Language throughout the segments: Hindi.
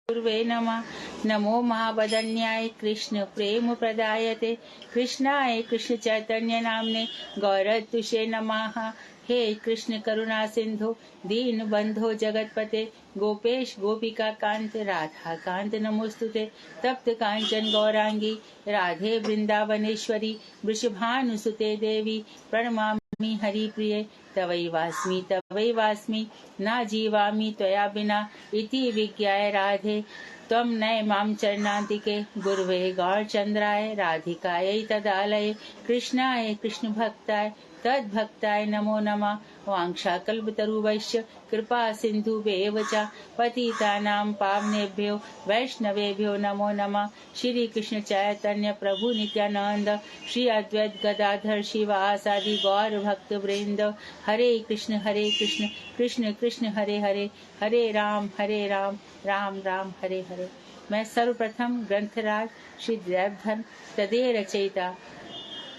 गुरुवे नमः। नमो महावदन्याय कृष्ण प्रेम प्रदायते कृष्णाय कृष्ण चैतन्य नामने गौरतुषे नमः। हे कृष्ण करुणा सिंधु दीन बंधो जगतपते गोपेश गोपिका कांत राधा कांत नमोस्तुते। तप्त कांचन गौरांगी राधे वृंदावनेश्वरी वृषभानुसुते देवी प्रणमामि हरिप्रिये तवैवास्मि न जीवामि त्वया विना इति विज्ञाय राधे त्वं नय मां चरणान्तिके गुरुवे गौरचन्द्राय राधिकायै तदालये कृष्णाय कृष्ण भक्ताय तद्भक्ताय नमो नमः। वाञ्छाकल्पतरुभ्यश्च कृपा सिन्धुभ्येव च पतितानां पावनेभ्यो वैष्णवेभ्यो नमो नमः। श्री कृष्ण चैतन्य प्रभु नित्यानंद श्री अद्वैत गदाधर शिवासादि गौर भक्त वृंद हरे कृष्ण कृष्ण कृष्ण हरे हरे हरे राम राम राम हरे हरे। मैं सर्वप्रथम ग्रंथराज श्री देवधन तदे रचयिता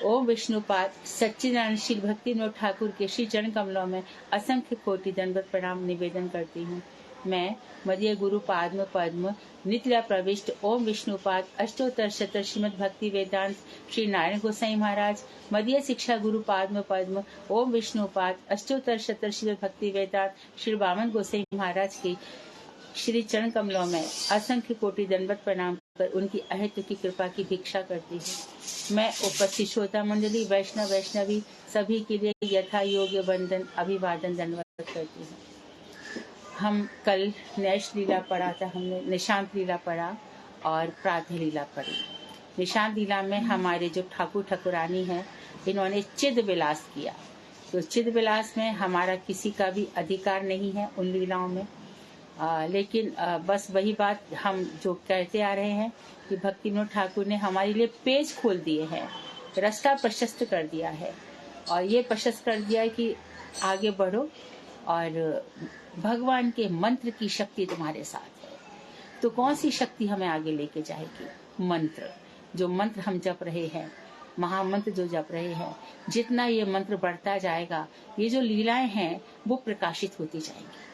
ओम विष्णुपाद सच्चिदानंद श्री भक्ति विनोद ठाकुर के श्री चरण कमलों में असंख्य कोटि दंडवत प्रणाम निवेदन करती हूँ। मैं मध्य गुरु पाद्म पद्म नित्य प्रविष्ट ओम विष्णुपाद अष्टोत्तर शत श्रीमद भक्ति वेदांत श्री नारायण गोसाई महाराज मध्य शिक्षा गुरु पाद्म पद्म ओम विष्णुपाद अष्टोत्तर शत श्रीमद भक्ति वेदांत श्री वामन गोसाई महाराज की श्री चरण कमलों में असंख्य कोटि दंडवत प्रणाम कर उनकी अहेतु की कृपा की भिक्षा करती हूँ। मैं उपस्थित श्रोता मंडली वैष्णवी सभी के लिए यथा योग्य वंदन अभिवादन दंडवत करती हूँ। हम कल नैश लीला पढ़ा था, हमने निशांत लीला पढ़ा और प्रातः लीला पढ़ी। निशांत लीला में हमारे जो ठाकुर ठाकुरानी है इन्होंने चिद विलास किया, तो चिद विलास में हमारा किसी का भी अधिकार नहीं है उन लीलाओं में। लेकिन बस वही बात हम जो कहते आ रहे हैं कि भक्ति विनोद ठाकुर ने हमारे लिए पेज खोल दिए हैं, रास्ता प्रशस्त कर दिया है और ये प्रशस्त कर दिया है कि आगे बढ़ो और भगवान के मंत्र की शक्ति तुम्हारे साथ है। तो कौन सी शक्ति हमें आगे लेके जाएगी? मंत्र, जो मंत्र हम जप रहे हैं, महामंत्र जो जप रहे हैं, जितना ये मंत्र बढ़ता जाएगा ये जो लीलाएं हैं वो प्रकाशित होती जाएंगी।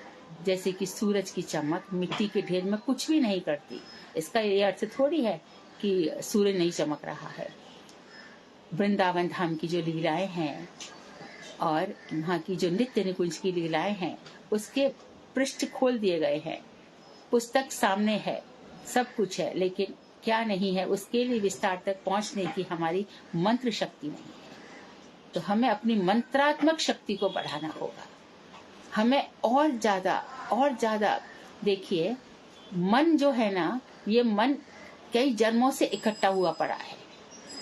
जैसे कि सूरज की चमक मिट्टी के ढेर में कुछ भी नहीं करती, इसका ये अर्थ थोड़ी है कि सूरज नहीं चमक रहा है। वृंदावन धाम की जो लीलाएं हैं और वहाँ की जो नित्य निकुंज की लीलाएं हैं उसके पृष्ठ खोल दिए गए हैं। पुस्तक सामने है, सब कुछ है, लेकिन क्या नहीं है उसके लिए विस्तार तक पहुंचने की हमारी मंत्र शक्ति नहीं है। तो हमें अपनी मंत्रात्मक शक्ति को बढ़ाना होगा। हमें और ज्यादा देखिए, मन जो है ना, ये मन कई जन्मों से इकट्ठा हुआ पड़ा है।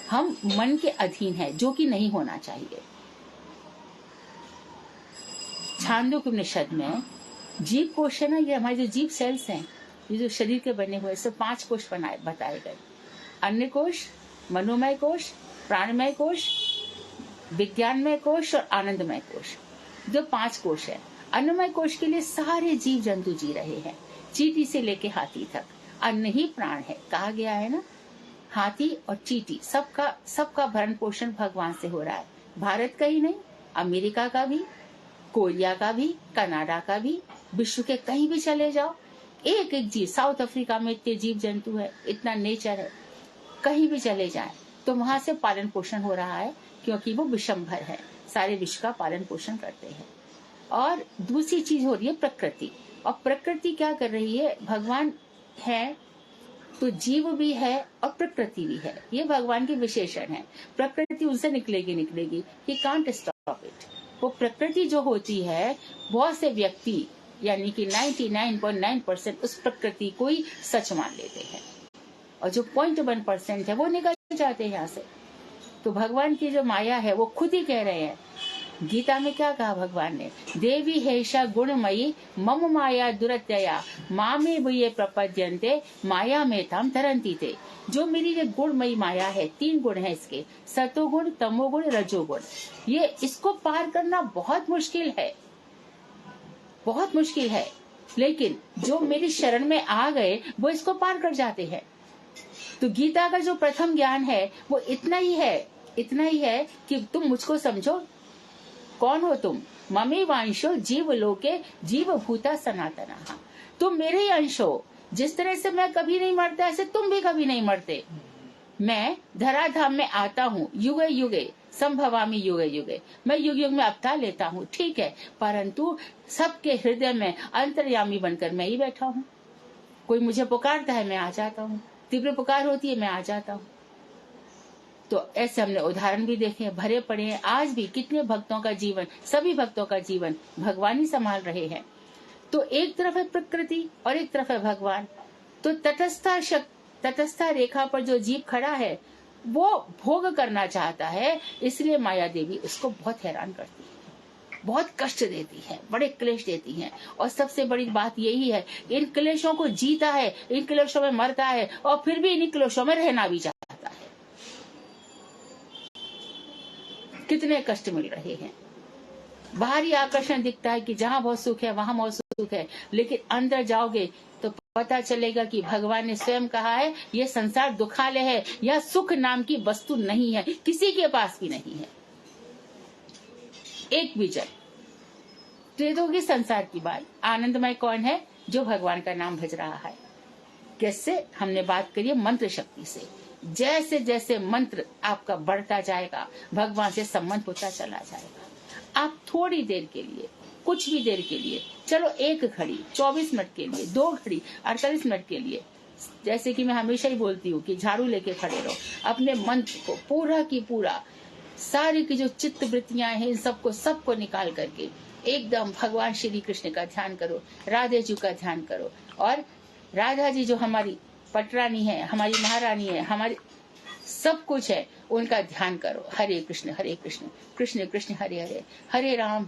हम मन के अधीन है, जो कि नहीं होना चाहिए। छांदोग्योपनिषद में जीव कोश है ना, ये हमारे जो जीव सेल्स हैं, ये जो शरीर के बने हुए सब 5 कोश बताए गए। अन्य कोश, मनोमय कोश, प्राणमय कोश, विज्ञानमय कोश और आनंदमय कोश, जो 5 कोश है। अन्नमय कोश के लिए सारे जीव जंतु जी रहे हैं, चींटी से लेके हाथी तक। अन्न ही प्राण है, कहा गया है ना। हाथी और चींटी सबका भरण पोषण भगवान से हो रहा है। भारत का ही नहीं, अमेरिका का भी, कोरिया का भी, कनाडा का भी, विश्व के कहीं भी चले जाओ, एक एक जीव। साउथ अफ्रीका में इतने जीव जंतु है, इतना नेचर है, कहीं भी चले जाए तो वहां से पालन पोषण हो रहा है, क्योंकि वो विषमभर है, सारे विश्व का पालन पोषण करते हैं। और दूसरी चीज हो रही है प्रकृति, और प्रकृति क्या कर रही है? भगवान है तो जीव भी है और प्रकृति भी है, ये भगवान की विशेषण है। प्रकृति उनसे निकलेगी, ही कांट स्टॉप इट। वो प्रकृति जो होती है, बहुत से व्यक्ति यानी कि 99.9% उस प्रकृति को ही सच मान लेते हैं, और जो 0.1% है वो निकल जाते हैं यहाँ से। तो भगवान की जो माया है वो खुद ही कह रहे हैं। गीता में क्या कहा भगवान ने? देवी हेषा गुणमयी मम माया दुरत्यया मामे भूये प्रपद्यन्ते माया में ताम तरंती थे। जो मेरी ये गुणमयी माया है, 3 गुण है इसके, सतोगुण, तमोगुण, रजोगुण, ये इसको पार करना बहुत मुश्किल है, बहुत मुश्किल है। लेकिन जो मेरी शरण में आ गए वो इसको पार कर जाते हैं। तो गीता का जो प्रथम ज्ञान है वो इतना ही है कि तुम मुझको समझो, कौन हो तुम? ममे वांशो जीव लोके जीव भूता सनातना, तुम मेरे ही अंश हो। जिस तरह से मैं कभी नहीं मरता, ऐसे तुम भी कभी नहीं मरते। मैं धराधाम में आता हूँ, युगे युगे संभवामी युगे युगे, मैं युग युग में अवतार लेता हूँ, ठीक है, परंतु सबके हृदय में अंतर्यामी बनकर मैं ही बैठा हूँ। कोई मुझे पुकारता है, मैं आ जाता हूँ, तीव्र पुकार होती है, मैं आ जाता हूँ। तो ऐसे हमने उदाहरण भी देखे, भरे पड़े हैं। आज भी कितने भक्तों का जीवन, सभी भक्तों का जीवन भगवान ही संभाल रहे हैं। तो एक तरफ है प्रकृति और एक तरफ है भगवान। तो तटस्था रेखा पर जो जीव खड़ा है वो भोग करना चाहता है, इसलिए माया देवी उसको बहुत हैरान करती है, बहुत कष्ट देती है, बड़े क्लेश देती है। और सबसे बड़ी बात यही है, इन क्लेशों को जीता है, इन क्लेशों में मरता है और फिर भी इन क्लेशों में रहना भी चाहता है। कितने कष्ट मिल रहे हैं। बाहरी आकर्षण दिखता है कि जहाँ बहुत सुख है वहां बहुत सुख है, लेकिन अंदर जाओगे तो पता चलेगा कि भगवान ने स्वयं कहा है, यह संसार दुखालय है, यह सुख नाम की वस्तु नहीं है, किसी के पास भी नहीं है, एक भी जन। तो ये तो होगी संसार की बात। आनंदमय कौन है? जो भगवान का नाम भज रहा है। कैसे? हमने बात करी मंत्र शक्ति से। जैसे जैसे मंत्र आपका बढ़ता जाएगा, भगवान से संबंध होता चला जाएगा। आप थोड़ी देर के लिए, कुछ भी देर के लिए, चलो 1 घड़ी 24 मिनट के लिए, 2 घड़ी 48 मिनट के लिए, जैसे कि मैं हमेशा ही बोलती हूँ कि झाड़ू लेके खड़े रहो, अपने मंत्र को पूरा की पूरा, सारी की जो चित्त वृत्तियां हैं, इन सबको निकाल करके एकदम भगवान श्री कृष्ण का ध्यान करो, राधे जी का ध्यान करो। और राधा जी जो हमारी पटरानी है, हमारी महारानी है, हमारी सब कुछ है, उनका ध्यान करो। हरे कृष्ण कृष्ण कृष्ण हरे हरे, हरे राम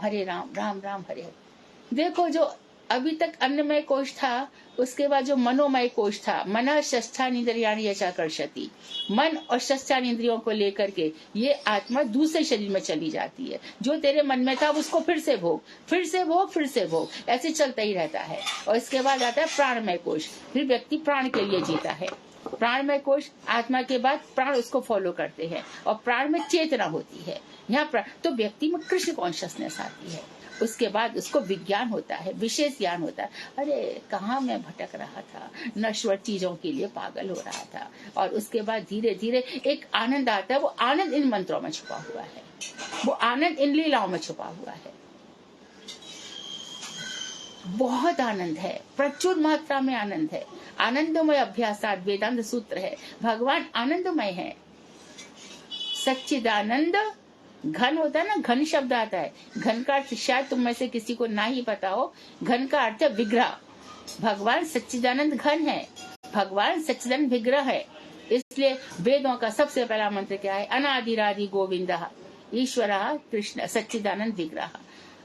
राम राम हरे हरे। देखो जो अभी तक अन्नमय कोश था, उसके बाद जो मनोमय कोश था, मन षष्ठानींद्रियाणि यचाकर्षति, मन और षष्ठानींद्रियों को लेकर के ये आत्मा दूसरे शरीर में चली जाती है। जो तेरे मन में था उसको फिर से भोग, फिर से भोग, फिर से भोग, ऐसे चलता ही रहता है। और इसके बाद आता है प्राणमय कोश, फिर व्यक्ति प्राण के लिए जीता है। प्राणमय कोश, आत्मा के बाद प्राण उसको फॉलो करते हैं, और प्राण में चेतना होती है। यहाँ तो व्यक्ति में कृष्ण कॉन्शियसनेस आती है। उसके बाद उसको विज्ञान होता है, विशेष ज्ञान होता है। अरे कहाँ मैं भटक रहा था, नश्वर चीजों के लिए पागल हो रहा था। और उसके बाद धीरे धीरे एक आनंद आता है। वो आनंद इन मंत्रों में छुपा हुआ है, वो आनंद इन लीलाओं में छुपा हुआ है। बहुत आनंद है, प्रचुर मात्रा में आनंद है। आनंदमय अभ्यासात वेदांत सूत्र है। भगवान आनंदमय है। सच्चिदानंद घन होता है ना, घन शब्द आता है। घन का अर्थ शायद तुम में से किसी को ना ही पता हो। घन का अर्थ है विग्रह। भगवान सच्चिदानंद घन है, भगवान सच्चिदानंद विग्रह है। इसलिए वेदों का सबसे पहला मंत्र क्या है? अनादिरादि गोविंदः ईश्वरः कृष्ण सच्चिदानंद विग्रह।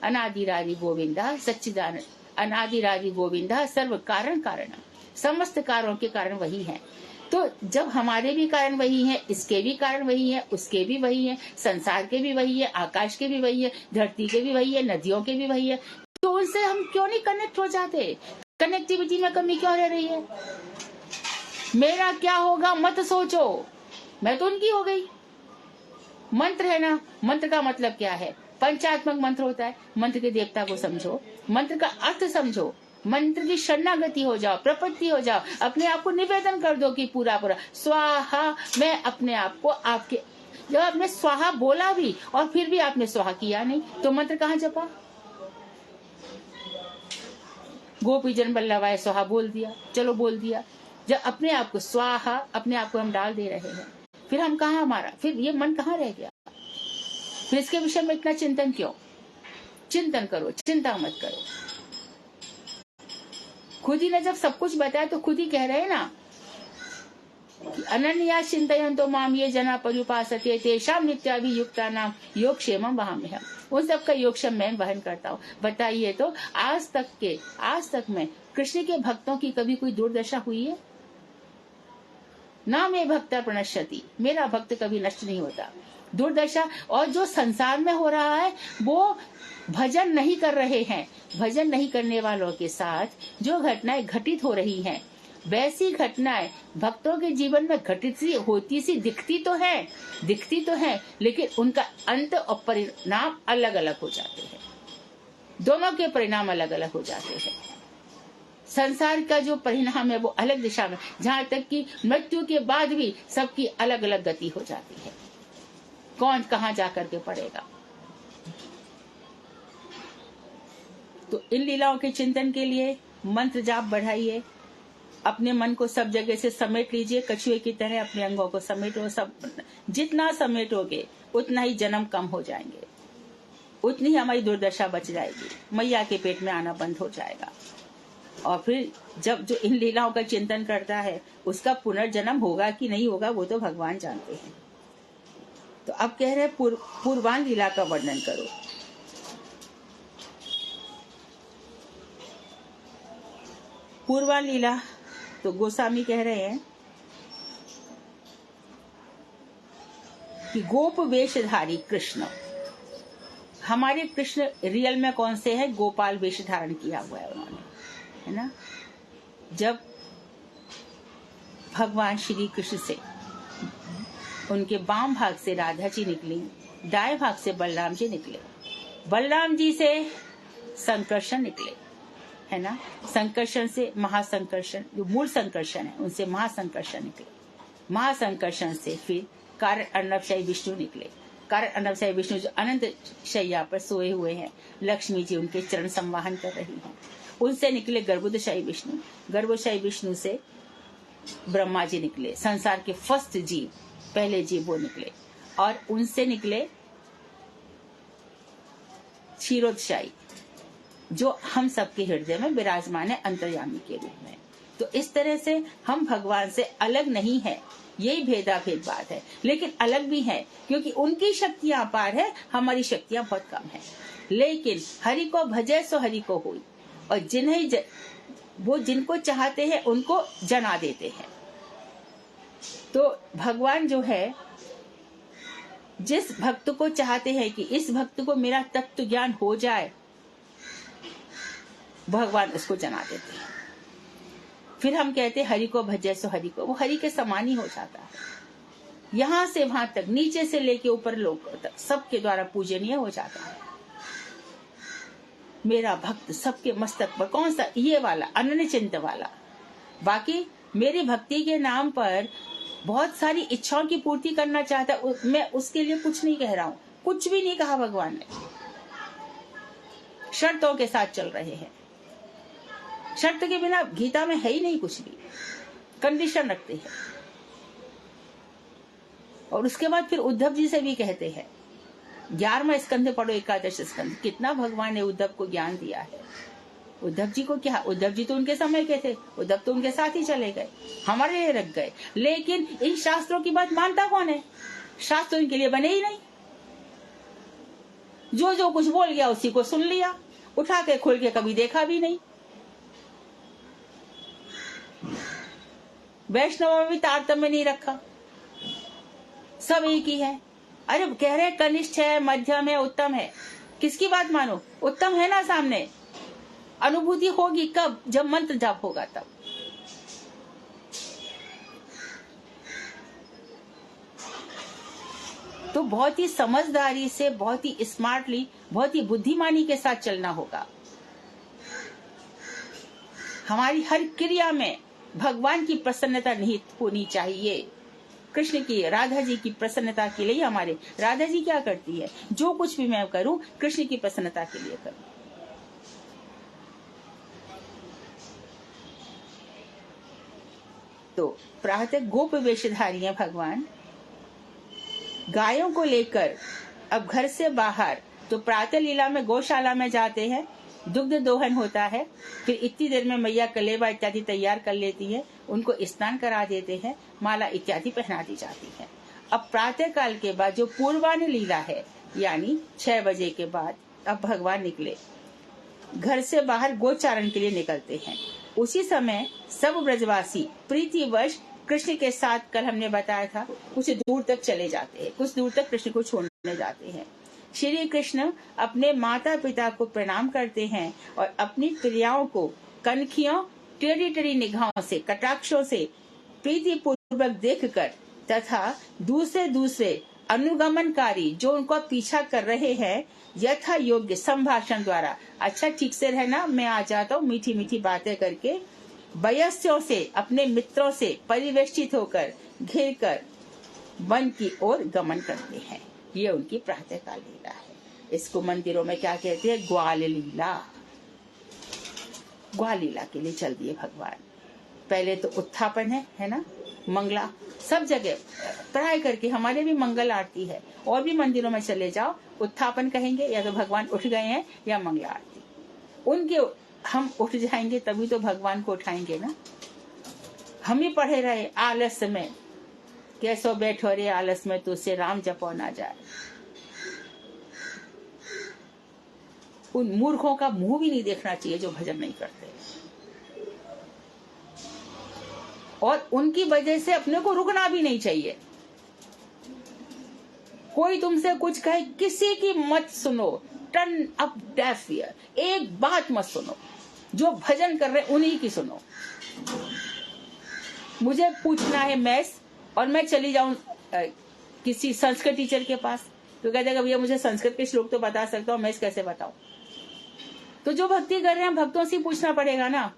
अनादिरादि गोविंदः सच्चिदानंद, अनादिरादि गोविंदः सर्व कारण कारण, समस्त कारणों के कारण वही है। तो जब हमारे भी कारण वही है, इसके भी कारण वही है, उसके भी वही है, संसार के भी वही है, आकाश के भी वही है, धरती के भी वही है, नदियों के भी वही है, तो उनसे हम क्यों नहीं कनेक्ट हो जाते? कनेक्टिविटी में कमी क्यों रह रही है? मेरा क्या होगा मत सोचो, मैं तो उनकी हो गई। मंत्र है ना, मंत्र का मतलब क्या है? पंचात्मक मंत्र होता है। मंत्र के देवता को समझो, मंत्र का अर्थ समझो, मंत्र की शरणागति हो जाओ, प्रपत्ति हो जाओ, अपने आप को निवेदन कर दो कि पूरा स्वाहा। मैं अपने आप को आपके, जब आपने स्वाहा बोला भी और फिर भी आपने स्वाहा किया नहीं, तो मंत्र कहाँ जपा? गोपी जन बल्लभाय स्वाहा बोल दिया, चलो बोल दिया। जब अपने आप को स्वाहा, अपने आप को हम डाल दे रहे हैं, फिर हम कहाँ, हमारा फिर ये मन कहाँ रह गया? फिर इसके विषय में इतना चिंतन क्यों? चिंतन करो, चिंता मत करो। खुद ही ने जब सब कुछ बताया तो खुद ही कह रहे हैं ना कि अनन्या चिंतयन्तो माम ये जना पर्युपासते तेषां नित्याभियुक्ता नाम योगक्षेमं वहाम्यहम्। उन सबका योगक्षेम मैं वहन करता हूँ। बताइए तो आज तक में कृष्ण के भक्तों की कभी कोई दुर्दशा हुई है? ना मैं भक्त प्रणश्यति, मेरा भक्त कभी नष्ट नहीं होता। दुर्दशा और जो संसार में हो रहा है वो भजन नहीं कर रहे हैं। भजन नहीं करने वालों के साथ जो घटनाएं घटित हो रही हैं, वैसी घटनाएं भक्तों के जीवन में घटित सी होती सी दिखती तो है, लेकिन उनका अंत और परिणाम अलग अलग हो जाते हैं। दोनों के परिणाम अलग अलग हो जाते हैं। संसार का जो परिणाम है वो अलग दिशा में, जहां तक कि मृत्यु के बाद भी सबकी अलग अलग गति हो जाती है, कौन कहां जाकर के पड़ेगा। तो इन लीलाओं के चिंतन के लिए मंत्र जाप बढ़ाइए, अपने मन को सब जगह से समेट लीजिए, कछुए की तरह अपने अंगों को समेटो। सब जितना समेटोगे उतना ही जन्म कम हो जाएंगे, उतनी ही हमारी दुर्दशा बच जाएगी, मैया के पेट में आना बंद हो जाएगा। और फिर जब जो इन लीलाओं का चिंतन करता है उसका पुनर्जन्म होगा कि नहीं होगा वो तो भगवान जानते हैं। तो अब कह रहे पूर्वान लीला का वर्णन करो। पूर्वान लीला तो गोस्वामी कह रहे हैं कि गोप वेशधारी कृष्ण, हमारे कृष्ण रियल में कौन से हैं? गोपाल वेश धारण किया हुआ है उन्होंने, है ना। जब भगवान श्री कृष्ण से उनके बाम भाग से राधा जी निकली, दाएं भाग से बलराम जी निकले, बलराम जी से संकर्षण निकले, है ना। संकर्षण से महासंकर्षण, जो मूल संकर्षण है उनसे महासंकर्षण निकले, महासंकर्षण से फिर कारण अर्णवशाही विष्णु निकले। कारण अर्णवशाही विष्णु जो अनंत शैया पर सोए हुए हैं, लक्ष्मी जी उनके चरण संवाहन कर रही हैं। उनसे निकले गर्भोदशाही विष्णु, गर्भोदशाही विष्णु से ब्रह्मा जी निकले, संसार के फर्स्ट जीव, पहले जीव वो निकले। और उनसे निकले क्षीरोदशाही, जो हम सबके हृदय में विराजमान है अंतर्यामी के रूप में। तो इस तरह से हम भगवान से अलग नहीं है, यही भेदाभेद बात है। लेकिन अलग भी है क्योंकि उनकी शक्तियां अपार है, हमारी शक्तियां बहुत कम है। लेकिन हरि को भजे सो हरि को होई, और जिन्हें वो जिनको चाहते हैं उनको जना देते हैं। तो भगवान जो है, जिस भक्त को चाहते हैं कि इस भक्त को मेरा तत्व ज्ञान हो जाए, भगवान उसको जना देते हैं। फिर हम कहते हैं हरि को भजे सो हरि को, वो हरि के समान ही हो जाता है। यहां से वहां तक, नीचे से लेके ऊपर लोग तक सबके द्वारा पूजनीय हो जाता है। मेरा भक्त सबके मस्तक पर, कौन सा? ये वाला अनन्य चिंत वाला। बाकी मेरी भक्ति के नाम पर बहुत सारी इच्छाओं की पूर्ति करना चाहता है, मैं उसके लिए कुछ नहीं कह रहा हूं, कुछ भी नहीं कहा भगवान ने। शर्तों के साथ चल रहे हैं, शर्त के बिना गीता में है ही नहीं कुछ भी, कंडीशन रखते हैं। और उसके बाद फिर उद्धव जी से भी कहते हैं, 11वां स्कंध पढ़ो, 11 स्कंध, कितना भगवान ने उद्धव को ज्ञान दिया है। उद्धव जी को क्या, उद्धव जी तो उनके समय के थे, उद्धव तो उनके साथ ही चले गए, हमारे लिए रख गए। लेकिन इन शास्त्रों की बात मानता कौन है? शास्त्र इनके लिए बने ही नहीं। जो जो कुछ बोल गया उसी को सुन लिया, उठा के खोल के कभी देखा भी नहीं। वैष्णव में भी तारतम्य नहीं रखा, सब एक ही है। अरे कह रहे कनिष्ठ है, मध्यम है, उत्तम है, किसकी बात मानो? उत्तम है ना सामने। अनुभूति होगी कब? जब मंत्र जाप होगा तब। तो बहुत ही समझदारी से, बहुत ही स्मार्टली, बहुत ही बुद्धिमानी के साथ चलना होगा। हमारी हर क्रिया में भगवान की प्रसन्नता निहित होनी चाहिए। कृष्ण की, राधा जी की प्रसन्नता के लिए हमारे, राधा जी क्या करती है? जो कुछ भी मैं करूं कृष्ण की प्रसन्नता के लिए करूं। तो प्रातः गोप वेशधारी है भगवान, गायों को लेकर अब घर से बाहर, तो प्रातः लीला में गौशाला में जाते हैं, दुग्ध दोहन होता है, फिर इतनी देर में मैया कलेबा इत्यादि तैयार कर लेती है, उनको स्नान करा देते हैं, माला इत्यादि पहना दी जाती है। अब प्रातः काल के बाद जो पूर्वान्ह लीला है, यानी 6 बजे के बाद अब भगवान निकले, घर से बाहर गोचारण के लिए निकलते हैं। उसी समय सब ब्रजवासी प्रीतिवश कृष्ण के साथ, कल हमने बताया था, कुछ दूर तक चले जाते हैं, कुछ दूर तक कृष्ण को छोड़ने जाते हैं। श्री कृष्ण अपने माता पिता को प्रणाम करते हैं और अपनी प्रियाओं को कनखियों, टेढ़ी टेढ़ी निगाहों से, कटाक्षों से प्रीति पूर्वक देखकर तथा दूसरे दूसरे अनुगमनकारी जो उनको पीछा कर रहे हैं, यथा योग्य संभाषण द्वारा, अच्छा ठीक से रहना, मैं आ जाता हूँ, मीठी मीठी बातें करके वयस्यों से, अपने मित्रों से परिवेष्टित होकर घिर कर वन की ओर गमन करते हैं। ये उनकी प्रातःकाल लीला है। इसको मंदिरों में क्या कहते हैं? ग्वाल लीला। ग्वाल लीला के लिए चल दिए भगवान। पहले तो उत्थापन है ना, मंगला सब जगह प्राय करके, हमारे भी मंगल आरती है, और भी मंदिरों में चले जाओ उत्थापन कहेंगे, या तो भगवान उठ गए हैं, या मंगला आरती। उनके हम उठ जाएंगे तभी तो भगवान को उठाएंगे ना। हम ही पढ़े रहे आलस में, कैसो बैठो रे आलस में, तुझसे राम जपो ना जाए। उन मूर्खों का मुंह भी नहीं देखना चाहिए जो भजन नहीं करते, और उनकी वजह से अपने को रुकना भी नहीं चाहिए। कोई तुमसे कुछ कहे, किसी की मत सुनो, टर्न अप डेफ ईयर, एक बात मत सुनो, जो भजन कर रहे उन्हीं की सुनो। मुझे पूछना है मैथ्स और मैं चली जाऊं किसी संस्कृत टीचर के पास, तो कहते हैं भैया मुझे संस्कृत के श्लोक तो बता सकता हूँ, मैथ्स कैसे बताऊं? तो जो भक्ति कर रहे हैं भक्तों से पूछना पड़ेगा ना।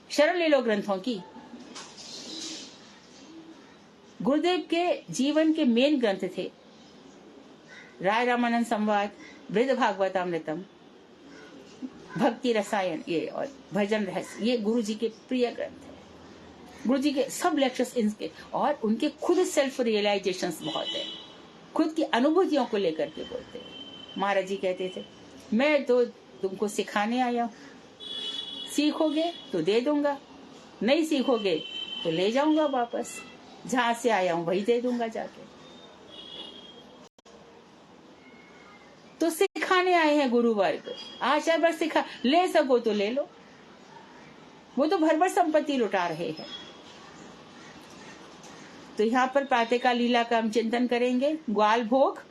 शरण ले लो ग्रंथों की। गुरुदेव के जीवन के मेन ग्रंथ थे राय रामानंद संवाद, वृद्ध भागवतामृतम, भक्ति रसायन, ये और भजन रहस्य, ये गुरु जी के प्रिय ग्रंथ है। गुरु जी के सब लेक्चर्स इनके, और उनके खुद सेल्फ रियलाइजेशंस बहुत है, खुद की अनुभूतियों को लेकर के बोलते हैं। महाराज जी कहते थे, मैं तो तुमको सिखाने आया हूं, सीखोगे तो दे दूंगा, नहीं सीखोगे तो ले जाऊंगा वापस, जहां से आया हूं वही दे दूंगा जाके। तो सिखाने आए हैं गुरु वर्ग, आचार्य वर्ग सिखा, ले सको तो ले लो, वो तो भर भर संपत्ति लुटा रहे हैं। तो यहाँ पर प्रातःकाल लीला का हम चिंतन करेंगे। ग्वाल भोग,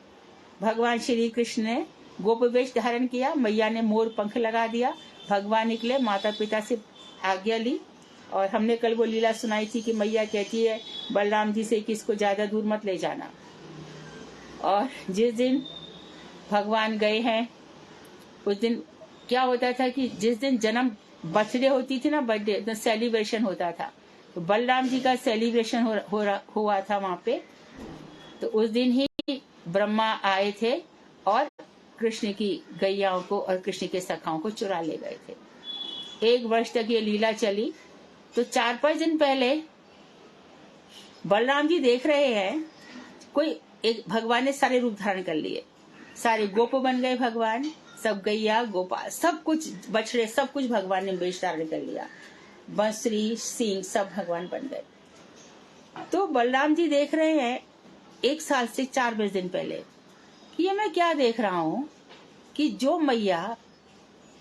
भगवान श्री कृष्ण ने गोप वेश धारण किया, मैया ने मोर पंख लगा दिया, भगवान निकले, माता पिता से आज्ञा ली, और हमने कल वो लीला सुनाई थी कि मैया कहती है बलराम जी से कि इसको ज्यादा दूर मत ले जाना। और जिस दिन भगवान गए हैं उस दिन क्या होता था कि जिस दिन जन्म बर्थडे होती थी ना, बर्थडे तो सेलिब्रेशन होता था, तो बलराम जी का सेलिब्रेशन हुआ था वहां पे। तो उस दिन ही ब्रह्मा आए थे और कृष्ण की गैयाओं को और कृष्ण के सखाओं को चुरा ले गए थे। 1 वर्ष तक ये लीला चली। तो 4-5 दिन पहले बलराम जी देख रहे हैं कोई एक, भगवान ने सारे रूप धारण कर लिए, सारे गोप बन गए भगवान, सब गैया गोपाल सब कुछ बछड़े सब कुछ भगवान ने वेश धारण कर लिया, बंसरी सींग सब भगवान बन गए। तो बलराम जी देख रहे हैं 1 साल से 4-5 दिन पहले कि ये मैं क्या देख रहा हूं कि जो मैया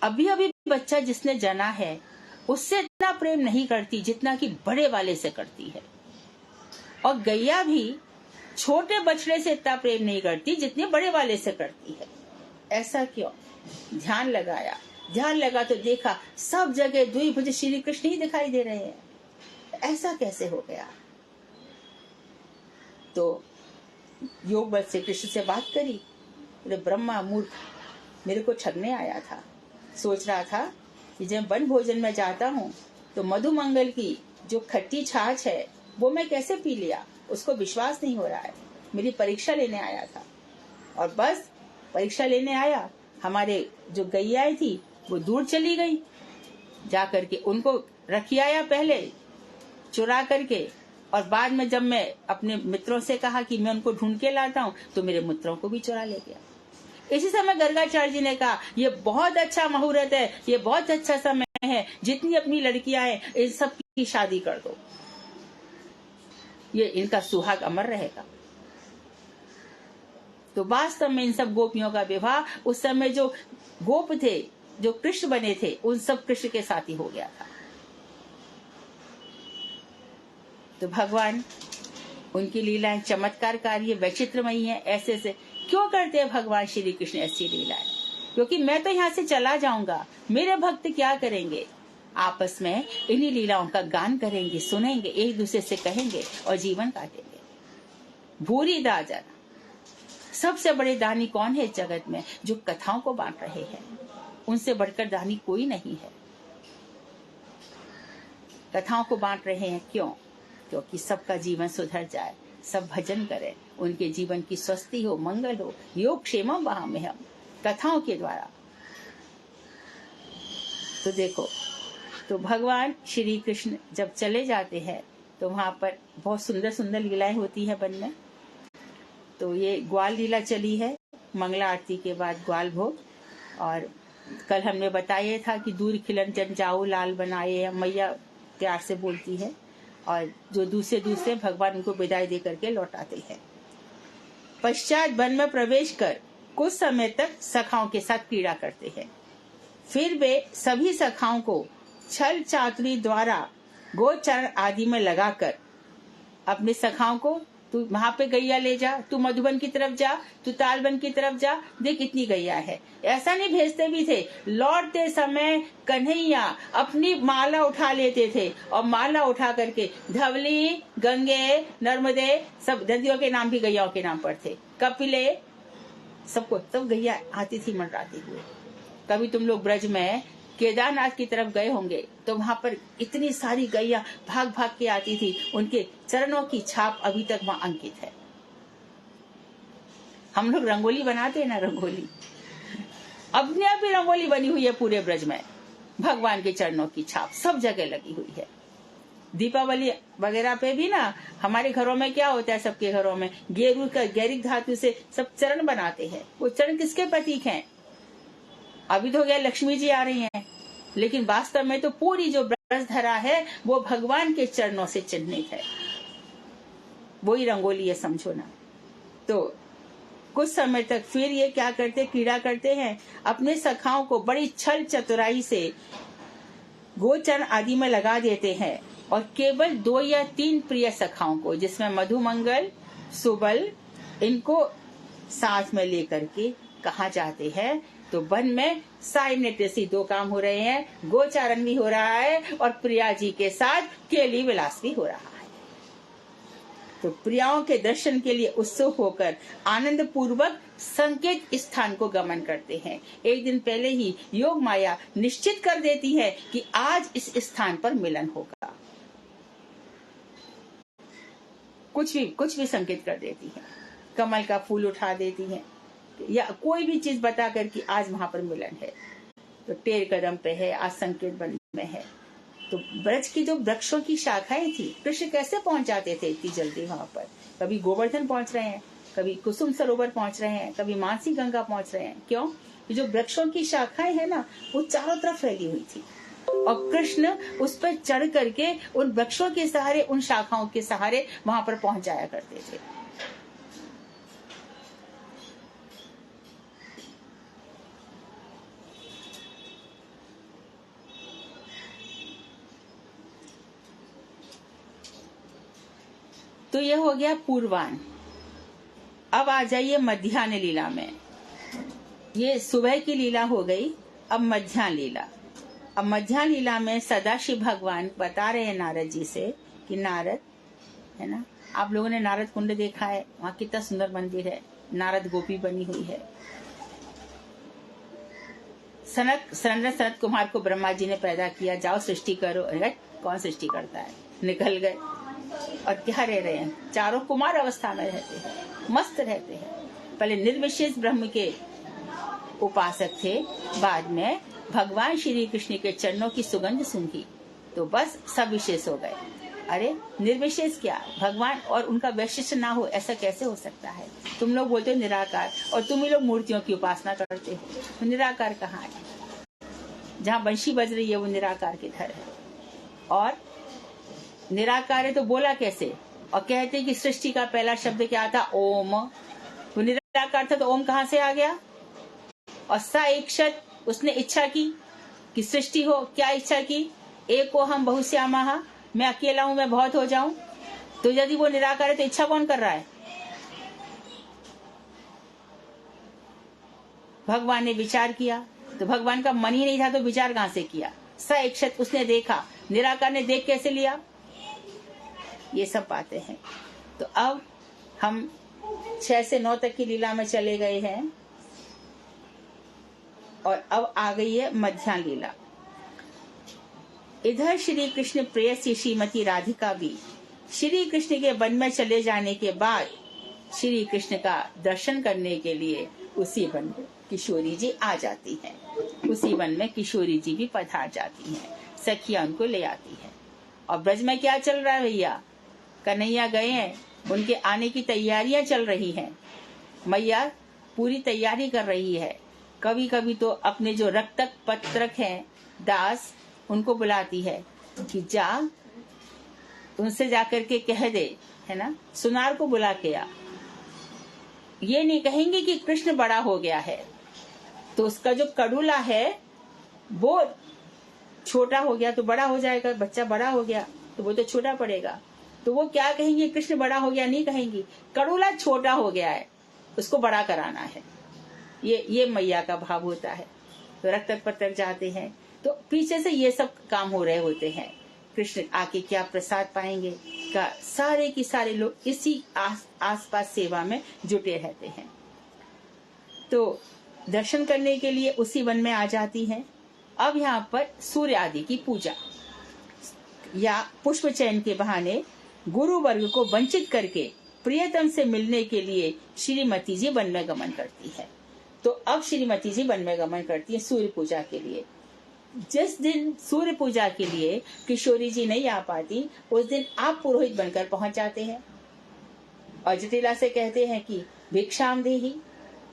अभी अभी बच्चा जिसने जना है उससे इतना प्रेम नहीं करती जितना कि बड़े वाले से करती है, और गैया भी छोटे बछड़े से इतना प्रेम नहीं करती जितने बड़े वाले से करती है। ऐसा क्यों? ध्यान लगाया, ध्यान लगा तो देखा सब जगह द्विभुज श्री कृष्ण ही दिखाई दे रहे हैं, ऐसा कैसे हो गया? तो योग बल से कृष्ण से बात करी, बोले ब्रह्मा मूर्ख, मेरे को ठगने आया था, सोच रहा था कि जब वन भोजन में जाता हूँ तो मधुमंगल की जो खट्टी छाछ है वो मैं कैसे पी लिया, उसको विश्वास नहीं हो रहा है, मेरी परीक्षा लेने आया था। और बस परीक्षा लेने आया, हमारे जो गैयाएं थी वो दूर चली गई, जा करके उनको रखी आया पहले चुरा करके, और बाद में जब मैं अपने मित्रों से कहा कि मैं उनको ढूंढ के लाता हूँ तो मेरे मित्रों को भी चुरा ले गया। इसी समय गर्गाचार्य जी ने कहा ये बहुत अच्छा मुहूर्त है, ये बहुत अच्छा समय है, जितनी अपनी लड़कियां हैं इन सब की शादी कर दो, ये इनका सुहाग अमर रहेगा। तो वास्तव में इन सब गोपियों का विवाह उस समय जो गोप थे, जो कृष्ण बने थे, उन सब कृष्ण के साथ ही हो गया था। तो भगवान उनकी लीलाएं चमत्कारकारी है, वैचित्रमयी है। ऐसे से क्यों करते हैं भगवान श्री कृष्ण ऐसी लीलाएं? क्योंकि मैं तो यहाँ से चला जाऊंगा, मेरे भक्त क्या करेंगे? आपस में इन्हीं लीलाओं का गान करेंगे, सुनेंगे, एक दूसरे से कहेंगे और जीवन काटेंगे। भूरी दाजन। सबसे बड़े दानी कौन है जगत में? जो कथाओं को बांट रहे हैं। उनसे बढ़कर दानी कोई नहीं है। कथाओं को बांट रहे हैं क्यों? क्योंकि सबका जीवन सुधर जाए, सब भजन करें, उनके जीवन की स्वस्थि हो, मंगल हो, योग क्षेमम वहां में हम कथाओं के द्वारा। तो देखो, तो भगवान श्री कृष्ण जब चले जाते हैं तो वहां पर बहुत सुंदर सुंदर लीलाएं होती है वन में। तो ये ग्वाल लीला चली है, मंगला आरती के बाद ग्वाल भोग। और कल हमने बताया था कि दूर खिलन जन जाओ लाल बनाए, मैया प्यार से बोलती है और जो दूसरे भगवान उनको विदाई दे करके लौटाते हैं। पश्चात वन में प्रवेश कर कुछ समय तक सखाओं के साथ क्रीड़ा करते हैं। फिर वे सभी सखाओं को छल चातुरी द्वारा गोचरण आदि में लगाकर अपने सखाओं को, तू वहां पे गैया ले जा, तू मधुबन की तरफ जा, तू तालबन की तरफ जा, देख इतनी गैया है, ऐसा नहीं भेजते भी थे। लौटते समय कन्हैया अपनी माला उठा लेते थे और माला उठा करके धवली, गंगे, नर्मदे, सब नदियों के नाम भी गैयाओं के नाम पर थे, कपिले, सबको सब गैया आती थी मंडराती हुए। कभी तुम लोग ब्रज में केदारनाथ की तरफ गए होंगे तो वहां पर इतनी सारी गैया भाग भाग के आती थी, उनके चरणों की छाप अभी तक वहां अंकित है। हम लोग रंगोली बनाते हैं ना, रंगोली अपने आप ही रंगोली बनी हुई है पूरे ब्रज में, भगवान के चरणों की छाप सब जगह लगी हुई है। दीपावली वगैरह पे भी ना हमारे घरों में क्या होता है, सबके घरों में गैरिक धातु से सब चरण बनाते हैं। वो चरण किसके प्रतीक हैं? अभी तो क्या लक्ष्मी जी आ रही हैं, लेकिन वास्तव में तो पूरी जो ब्रज धरा है वो भगवान के चरणों से चिन्हित है। वही रंगोली है, समझो ना। तो कुछ समय तक फिर ये क्या करते, क्रीड़ा करते हैं, अपने सखाओं को बड़ी छल चतुराई से गोचरण आदि में लगा देते हैं और केवल 2 या 3 प्रिय सखाओं को, जिसमें मधुमंगल, सुबल, इनको साथ में लेकर के कहा जाते हैं। तो वन में साइमल्टेनियसली 2 काम हो रहे हैं, गोचारण भी हो रहा है और प्रिया जी के साथ केली विलास भी हो रहा है। तो प्रियाओं के दर्शन के लिए उत्सुक होकर आनंद पूर्वक संकेत स्थान को गमन करते हैं। एक दिन पहले ही योग माया निश्चित कर देती है कि आज इस स्थान पर मिलन होगा। कुछ भी संकेत कर देती है, कमल का फूल उठा देती है या कोई भी चीज बता कर कि आज वहां पर मिलन है। तो टेर कदम पे है, आज संकेत वन में है। तो ब्रज की जो वृक्षों की शाखाएं थी, कृष्ण कैसे पहुंच जाते थे इतनी जल्दी वहां पर? कभी गोवर्धन पहुंच रहे हैं, कभी कुसुम सरोवर पहुंच रहे हैं, कभी मानसी गंगा पहुंच रहे हैं। क्यों? जो वृक्षों की शाखाएं है ना, वो चारों तरफ फैली हुई थी और कृष्ण उस पर चढ़ करके उन वृक्षों के सहारे, उन शाखाओं के सहारे वहां पर पहुंच जाया करते थे। तो यह हो गया पूर्वान। अब आ जाइए मध्याह्न लीला में। ये सुबह की लीला हो गई, अब मध्याह्न लीला। अब मध्याह्न लीला में सदाशिव भगवान बता रहे हैं नारद जी से कि नारद, है ना, आप लोगों ने नारद कुंड देखा है, वहां कितना सुंदर मंदिर है, नारद गोपी बनी हुई है। सनत कुमार को ब्रह्मा जी ने पैदा किया, जाओ सृष्टि करो। अरे कौन सृष्टि करता है, निकल गए। और क्या रह रहे हैं, चारों कुमार अवस्था में रहते हैं, मस्त रहते हैं। पहले निर्विशेष ब्रह्म के उपासक थे, बाद में भगवान श्री कृष्ण के चरणों की सुगंध सूंघी तो बस सब विशेष हो गए। अरे निर्विशेष क्या, भगवान और उनका वैशिष्ट ना हो, ऐसा कैसे हो सकता है? तुम लोग बोलते हो निराकार और तुम ही लोग मूर्तियों की उपासना करते हो, तो निराकार कहाँ है? जहाँ बंशी बज रही है वो निराकार किधर है? और निराकार है तो बोला कैसे? और कहते कि सृष्टि का पहला शब्द क्या था? ओम। वो निराकार था तो ओम कहाँ से आ गया? और सा एक शत उसने इच्छा की कि सृष्टि हो। क्या इच्छा की? एक को हम बहुश्यामः, मैं अकेला हूं, मैं बहुत हो जाऊं। तो यदि वो निराकार है तो इच्छा कौन कर रहा है? भगवान ने विचार किया तो भगवान का मन ही नहीं था तो विचार कहां से किया? स एक शत उसने देखा, निराकार ने देख कैसे लिया? ये सब बातें हैं। तो अब हम 6 से 9 तक की लीला में चले गए हैं और अब आ गई है मध्यान्ह लीला। इधर श्री कृष्ण प्रेयसी श्रीमती राधिका भी श्री कृष्ण के वन में चले जाने के बाद श्री कृष्ण का दर्शन करने के लिए उसी वन में किशोरी जी आ जाती हैं। उसी वन में किशोरी जी भी पधार जाती हैं, सखियां उनको ले आती है। और ब्रज में क्या चल रहा है भैया? कन्हैया गए हैं, उनके आने की तैयारियां चल रही हैं। मैया पूरी तैयारी कर रही है। कभी कभी तो अपने जो रक्तक पत्रक हैं दास, उनको बुलाती है कि जा उनसे जाकर के कह दे, है ना, सुनार को बुला के आ। ये नहीं कहेंगे कि कृष्ण बड़ा हो गया है, तो उसका जो कड़ूला है वो छोटा हो गया तो बड़ा हो जाएगा, बच्चा बड़ा हो गया तो वो तो छोटा पड़ेगा। तो वो क्या कहेंगे, कृष्ण बड़ा हो गया नहीं कहेंगी, कड़ूला छोटा हो गया है, उसको बड़ा कराना है। ये मैया का भाव होता है। तो रक्त पत्रक जाते हैं तो पीछे से ये सब काम हो रहे होते हैं। कृष्ण आके क्या प्रसाद पाएंगे का सारे की सारे लोग इसी आसपास सेवा में जुटे रहते हैं। तो दर्शन करने के लिए उसी वन में आ जाती हैं। अब यहाँ पर सूर्य आदि की पूजा या पुष्प चयन के बहाने गुरु वर्ग को वंचित करके प्रियतम से मिलने के लिए श्रीमती जी वन में गमन करती है। तो अब श्रीमती जी वन में गमन करती है सूर्य पूजा के लिए। जिस दिन सूर्य पूजा के लिए किशोरी जी नहीं आ पाती, उस दिन आप पुरोहित बनकर पहुंच जाते हैं और जटिला से कहते हैं कि भिक्षाम देही,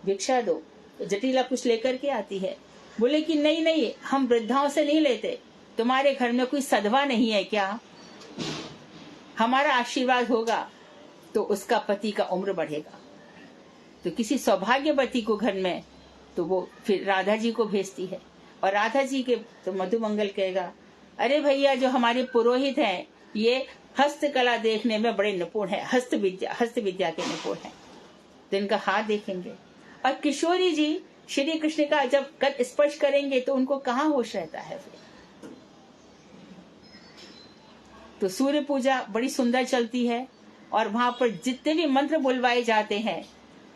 भिक्षा दो। तो जटिला कुछ लेकर के आती है। बोले कि नहीं नहीं, हम वृद्धाओं से नहीं लेते, तुम्हारे घर में कोई सधवा नहीं है क्या? हमारा आशीर्वाद होगा तो उसका पति का उम्र बढ़ेगा। तो किसी सौभाग्यवती को घर में, तो वो फिर राधा जी को भेजती है। और राधा जी के तो मधुमंगल कहेगा, अरे भैया जो हमारे पुरोहित हैं ये हस्तकला देखने में बड़े निपुण है, हस्त विद्या के निपुण है, तो इनका हाथ देखेंगे। और किशोरी जी श्री कृष्ण का जब कद स्पर्श करेंगे तो उनको कहाँ होश रहता है फिर। तो सूर्य पूजा बड़ी सुंदर चलती है और वहां पर जितने भी मंत्र बुलवाए जाते हैं,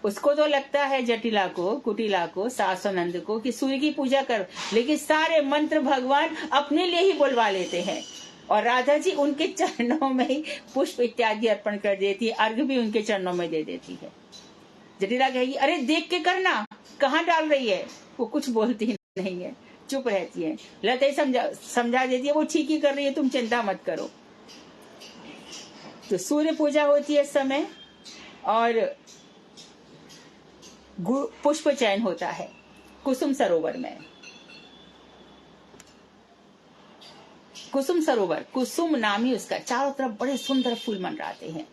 उसको तो लगता है जटिला को, कुटिला को, सासनंद को कि सूर्य की पूजा कर, लेकिन सारे मंत्र भगवान अपने लिए ही बुलवा लेते हैं। और राधा जी उनके चरणों में ही पुष्प इत्यादि अर्पण कर देती है, अर्घ भी उनके चरणों में दे देती है। जटिला कहेगी, अरे देख के करना, कहाँ डाल रही है? वो कुछ बोलती नहीं है, चुप रहती है। लता समझा देती है, वो ठीक ही कर रही है, तुम चिंता मत करो। तो सूर्य पूजा होती है इस समय और पुष्प चयन होता है कुसुम सरोवर में। कुसुम सरोवर, कुसुम नाम ही उसका, चारों तरफ बड़े सुंदर फूल मंडराते हैं।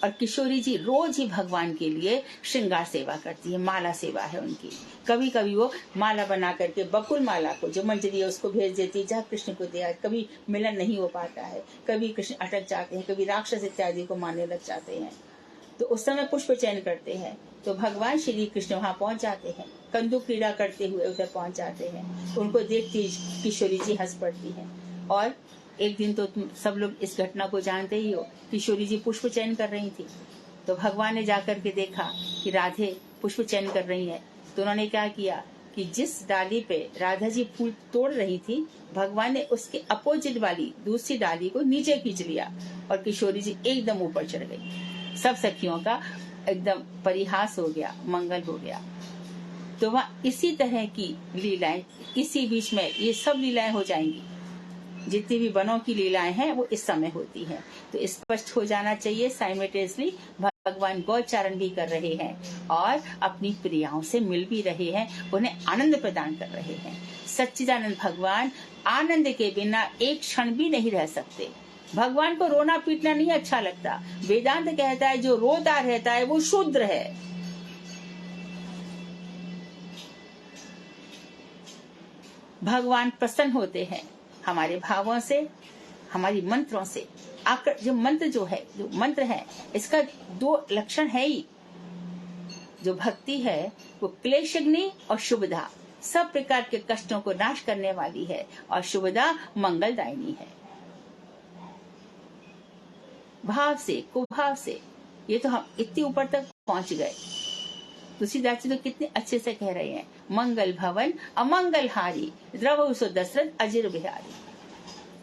और किशोरी जी रोज ही भगवान के लिए श्रृंगार सेवा करती है, माला सेवा है उनकी। कभी कभी वो माला बना करके बकुल माला को जो मंजरी है उसको भेज देती है, जहाँ कृष्ण को दिया। कभी मिलन नहीं हो पाता है, कभी कृष्ण अटक जाते हैं, कभी राक्षस इत्यादि को मारने लग जाते हैं, तो उस समय पुष्प चयन करते हैं। तो भगवान श्री कृष्ण वहां पहुंच जाते हैं, कंदु क्रीड़ा करते हुए उधर पहुंच जाते हैं। उनको देखती किशोरी जी हंस पड़ती हैं। और एक दिन तो तुम सब लोग इस घटना को जानते ही हो, किशोरी जी पुष्प चयन कर रही थी। तो भगवान ने जाकर के देखा कि राधे पुष्प चयन कर रही है, तो उन्होंने क्या किया कि जिस डाली पे राधा जी फूल तोड़ रही थी, भगवान ने उसके अपोजिट वाली दूसरी डाली को नीचे खींच लिया और किशोरी जी एकदम ऊपर चढ़ गई। सब सखियों का एकदम परिहास हो गया, मंगल हो गया। तो वहाँ इसी तरह की लीलाएं, इसी बीच में ये सब लीलाएं हो जाएंगी। जितनी भी वनों की लीलाएं हैं वो इस समय होती हैं। तो स्पष्ट हो जाना चाहिए साइमल्टेनियसली भगवान गौचारण भी कर रहे हैं और अपनी प्रियाओं से मिल भी रहे हैं, उन्हें आनंद प्रदान कर रहे हैं। सच्चिदानंद भगवान आनंद के बिना एक क्षण भी नहीं रह सकते। भगवान को रोना पीटना नहीं अच्छा लगता। वेदांत कहता है जो रोता रहता है वो शूद्र है। भगवान प्रसन्न होते हैं हमारे भावों से, हमारी मंत्रों से। जो मंत्र है इसका दो लक्षण है ही। जो भक्ति है वो क्लेशग्नि और शुभदा, सब प्रकार के कष्टों को नाश करने वाली है, और शुभदा मंगलदायिनी है। भाव से, कुभाव से ये तो हम इतने ऊपर तक पहुंच गए। तुलसीदास जी तो कितने अच्छे से कह रहे हैं, मंगल भवन अमंगल हारी द्रव सो दशरथ अजिर बिहारी।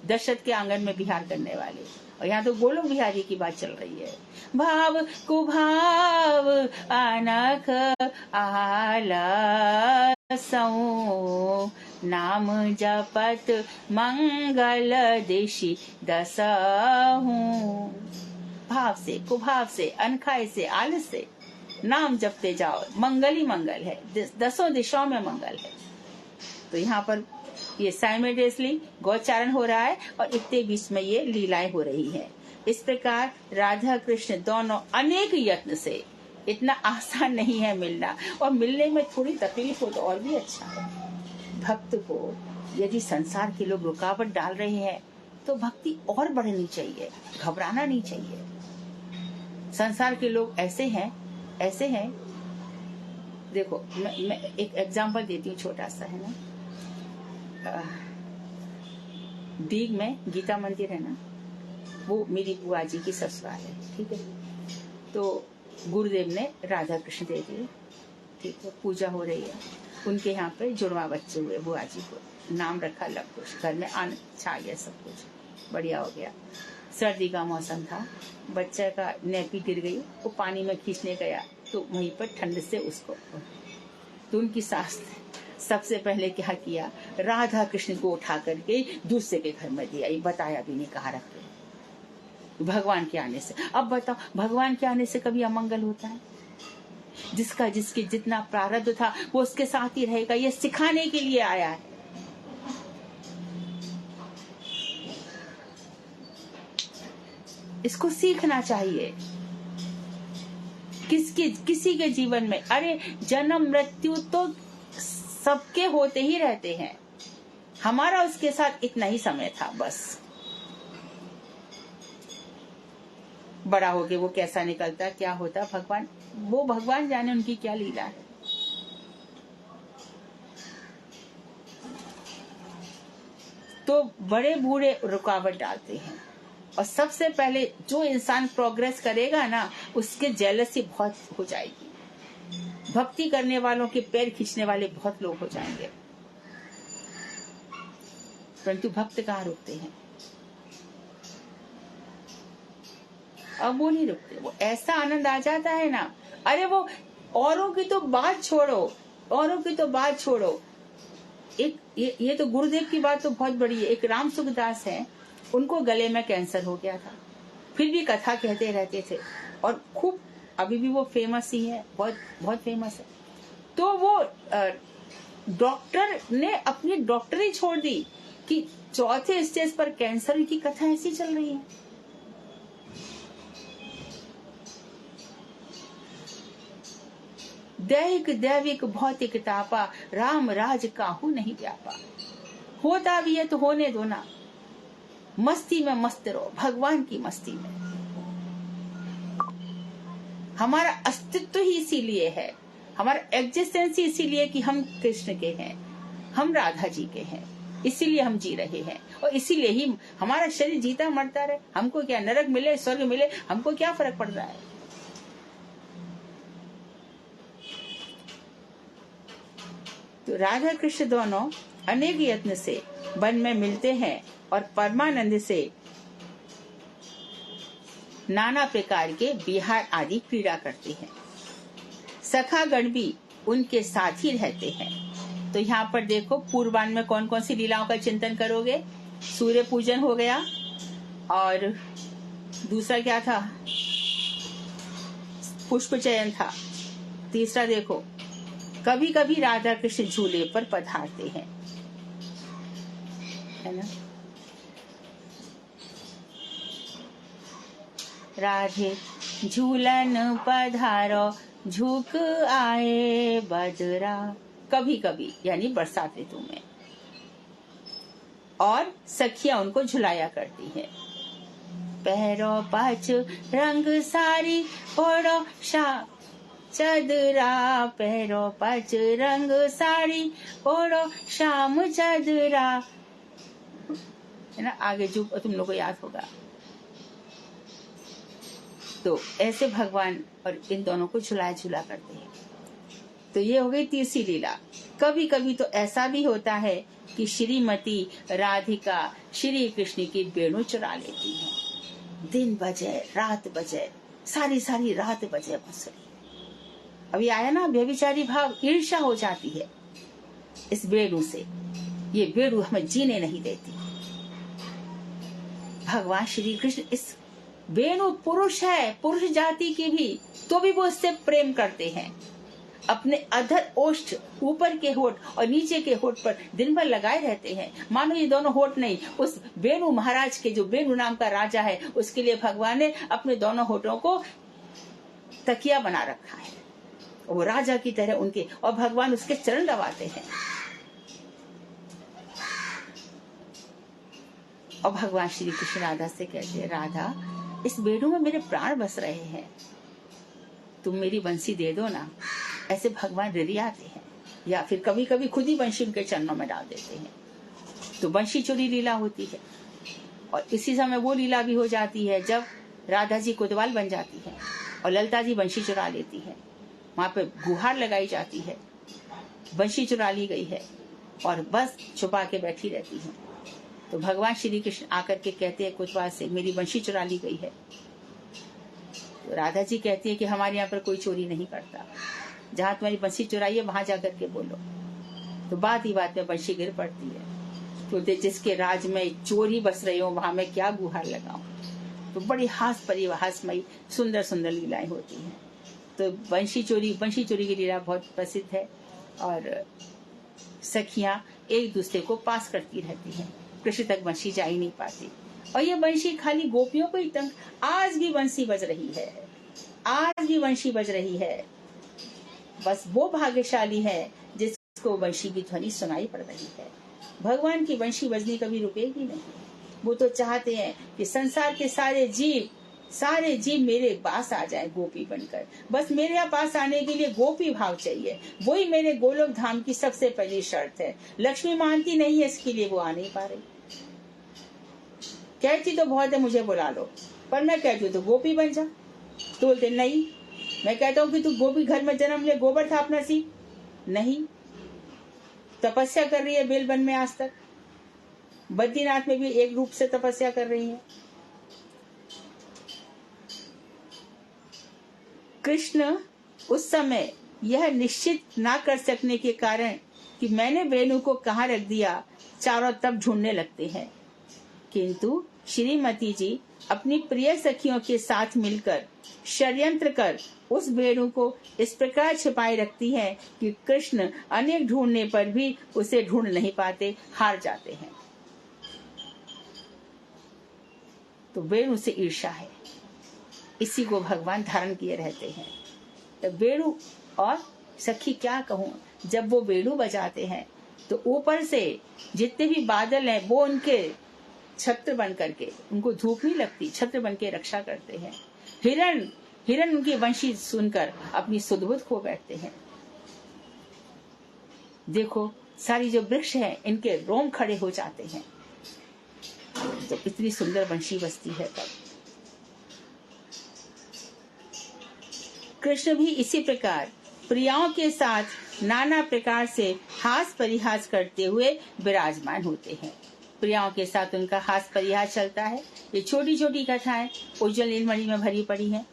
दशरथ के आंगन में बिहार करने वाले, और यहाँ तो गोलोक बिहारी की बात चल रही है। भाव कुभाव आनख आलसऊ नाम जपत मंगल दिशि दसहू। भाव से, कुभाव से, अनखाए से, आलस से नाम जपते जाओ, मंगल ही मंगल है, दसों दिशाओं में मंगल है। तो यहाँ पर ये साइमल्टेनियसली गौचारण हो रहा है और इतने बीच में ये लीलाएं हो रही हैं। इस प्रकार राधा कृष्ण दोनों अनेक यत्न से, इतना आसान नहीं है मिलना, और मिलने में थोड़ी तकलीफ हो तो और भी अच्छा है। भक्त को यदि संसार के लोग रुकावट डाल रहे हैं तो भक्ति और बढ़नी चाहिए, घबराना नहीं चाहिए। संसार के लोग ऐसे हैं देखो, मैं एक एग्जांपल देती हूँ, छोटा सा है ना। दीग में गीता मंदिर है ना, वो मेरी बुआ जी की ससुराल है, ठीक है। तो गुरुदेव ने राधा कृष्ण दे दिए, ठीक है, पूजा हो रही है। उनके यहाँ पे जुड़वा बच्चे हुए, बुआ जी को नाम रखा लव कुश, घर में आन छा गया, सब कुछ बढ़िया हो गया। सर्दी का मौसम था, बच्चे का नेपी गिर गई, वो पानी में खींचने गया तो वहीं पर ठंड से उसको, तो उनकी सास सबसे पहले क्या किया, राधा कृष्ण को उठा करके दूसरे के घर में दिया, ये बताया भी नहीं कहाँ रख गए। भगवान के आने से, अब बताओ, भगवान के आने से कभी अमंगल होता है? जिसका जिसकी जितना प्रारब्ध था वो उसके साथ ही रहेगा, ये सिखाने के लिए आया है। इसको सीखना चाहिए। किसी के जीवन में, अरे जन्म मृत्यु तो सबके होते ही रहते हैं, हमारा उसके साथ इतना ही समय था बस। बड़ा होके वो कैसा निकलता, क्या होता, भगवान जाने उनकी क्या लीला है। तो बड़े बूढ़े रुकावट डालते हैं, और सबसे पहले जो इंसान प्रोग्रेस करेगा ना, उसके जेलसी बहुत हो जाएगी। भक्ति करने वालों के पैर खींचने वाले बहुत लोग हो जाएंगे, परंतु भक्त कहाँ रुकते हैं? अब वो नहीं रुकते, वो ऐसा आनंद आ जाता है ना। अरे वो औरों की तो बात छोड़ो, एक ये तो गुरुदेव की बात तो बहुत बड़ी है। एक राम सुखदास है, उनको गले में कैंसर हो गया था, फिर भी कथा कहते रहते थे, और खूब अभी भी वो फेमस ही है, बहुत बहुत फेमस है। तो वो डॉक्टर ने अपनी डॉक्टरी छोड़ दी कि चौथे स्टेज पर कैंसर की कथा ऐसी चल रही है। दैहिक दैविक भौतिक तापा, राम राज काहू नहीं व्यापा। होता भी है तो होने दो ना, मस्ती में मस्त रहो, भगवान की मस्ती में। हमारा अस्तित्व ही इसीलिए है, हमारा एग्जिस्टेंस ही इसीलिए कि हम कृष्ण के हैं, हम राधा जी के हैं, इसीलिए हम जी रहे हैं, और इसीलिए ही हमारा शरीर जीता मरता रहे। हमको क्या, नरक मिले स्वर्ग मिले, हमको क्या फर्क पड़ रहा है? तो राधा कृष्ण दोनों अनेक यत्न से वन में मिलते हैं और परमानंद से नाना प्रकार के विहार आदि क्रीड़ा करते हैं। सखागण भी उनके साथ ही रहते हैं। तो यहाँ पर देखो, पूर्वान में कौन कौन सी लीलाओं का चिंतन करोगे? सूर्य पूजन हो गया, और दूसरा क्या था? पुष्प चयन था। तीसरा देखो, कभी कभी राधा कृष्ण झूले पर पधारते हैं, है ना। राधे झूलन पधारो, झुक आए बदरा, कभी कभी यानी बरसात ऋतु में। और सखियां उनको झुलाया करती है। पहरो पाँच रंग सारी, ओढ़ो शा चदरा, पहरो पाँच रंग साड़ी, ओढ़ो शाम चदरा, है ना। आगे जो तुम लोग को याद होगा, तो ऐसे भगवान और इन दोनों को झुला झुला करते हैं। तो ये हो गई तीसरी लीला। कभी कभी तो ऐसा भी होता है कि श्रीमती राधिका श्री कृष्ण की वेणु चुरा लेती है। दिन बजे रात बजे, सारी सारी रात बजे बांसुरी। अभी आया ना व्यभिचारी भाव, ईर्ष्या हो जाती है इस वेणु से। ये वेणु हमें जीने नहीं देती। भगवान श्री कृष्ण इस वेणु पुरुष है, पुरुष जाति की भी, तो भी वो इससे प्रेम करते हैं। अपने अधर ओष्ठ, ऊपर के होठ और नीचे के होठ पर दिन भर लगाए रहते हैं, मानो ये दोनों होठ नहीं, उस वेणु महाराज के, जो वेणु नाम का राजा है, उसके लिए भगवान ने अपने दोनों होठों को तकिया बना रखा है। वो राजा की तरह उनके, और भगवान उसके चरण दबाते हैं। और भगवान श्री कृष्ण राधा से कहते हैं, राधा इस वेणु में मेरे प्राण बस रहे हैं, तुम मेरी बंसी दे दो ना। ऐसे भगवान रिरियाते हैं, या फिर कभी कभी खुद ही बंशी उनके चरणों में डाल देते हैं। तो बंशी चोरी लीला होती है। और इसी समय वो लीला भी हो जाती है जब राधा जी कोतवाल बन जाती है और ललता जी बंशी चुरा लेती है। वहां पे गुहार लगाई जाती है, बंशी चुरा ली गई है, और बस छुपा के बैठी रहती है। तो भगवान श्री कृष्ण आकर के कहते हैं कोतवाल से, मेरी बंशी चुरा ली गई है। तो राधा जी कहती है कि हमारे यहाँ पर कोई चोरी नहीं करता, जहाँ तुम्हारी बंशी चुराई है वहां जाकर के बोलो। तो बात ही बात में बंशी गिर पड़ती है। तो जिसके राज में चोरी बस रही हो वहां मैं क्या गुहार लगाऊं। तो बड़ी हास्यमयी सुंदर सुंदर लीलाएं होती हैं। तो बंशी चोरी की लीला बहुत प्रसिद्ध है, और सखियां एक दूसरे को पास करती रहती हैं। कृष्ण तक बंशी जा ही नहीं पाती। और ये बंशी खाली गोपियों को ही तंग, आज भी बंशी बज रही है, आज भी बंशी बज रही है। बस वो भाग्यशाली है जिसको बंशी की ध्वनि सुनाई पड़ रही है। भगवान की बंशी बजनी कभी रुकेगी नहीं। वो तो चाहते हैं कि संसार के सारे जीव मेरे पास आ जाए गोपी बनकर। बस मेरे यहाँ पास आने के लिए गोपी भाव चाहिए, वही मेरे गोलोक धाम की सबसे पहली शर्त है। लक्ष्मी मानती नहीं है, इसके लिए वो आ नहीं पा रही। कहती तो बहुत है मुझे बुला लो, पर मैं कहती हूँ तो गोपी बन जा। तो बोलते नहीं, मैं कहता हूँ कि तू गोपी घर में जन्म ले, गोबर था अपना सी नहीं। तपस्या कर रही है बेलवन में आज तक, बद्रीनाथ में भी एक रूप से तपस्या कर रही है। कृष्ण उस समय यह निश्चित ना कर सकने के कारण कि मैंने वेणु को कहाँ रख दिया, चारों तरफ ढूंढने लगते हैं। किंतु श्रीमती जी अपनी प्रिय सखियों के साथ मिलकर षड्यंत्र कर उस वेणु को इस प्रकार छिपाए रखती हैं कि कृष्ण अनेक ढूंढने पर भी उसे ढूंढ नहीं पाते, हार जाते हैं। तो वेणु से ईर्ष्या है, इसी को भगवान धारण किए रहते हैं। तो वेणु और सखी क्या कहूं, जब वो वेणु बजाते हैं तो ऊपर से जितने भी बादल हैं वो उनके छत्र बन करके, उनको धूप नहीं लगती, छत्र बन के रक्षा करते हैं। हिरण उनकी वंशी सुनकर अपनी सुध-बुध खो बैठते हैं। देखो सारी जो वृक्ष है इनके रोम खड़े हो जाते हैं। तो इतनी सुंदर वंशी बजती है तब। कृष्ण भी इसी प्रकार प्रियाओं के साथ नाना प्रकार से हास परिहास करते हुए विराजमान होते हैं। प्रियाओं के साथ उनका हास परिहास चलता है। ये छोटी छोटी कथाएं उज्ज्वल नीलमणि में भरी पड़ी हैं,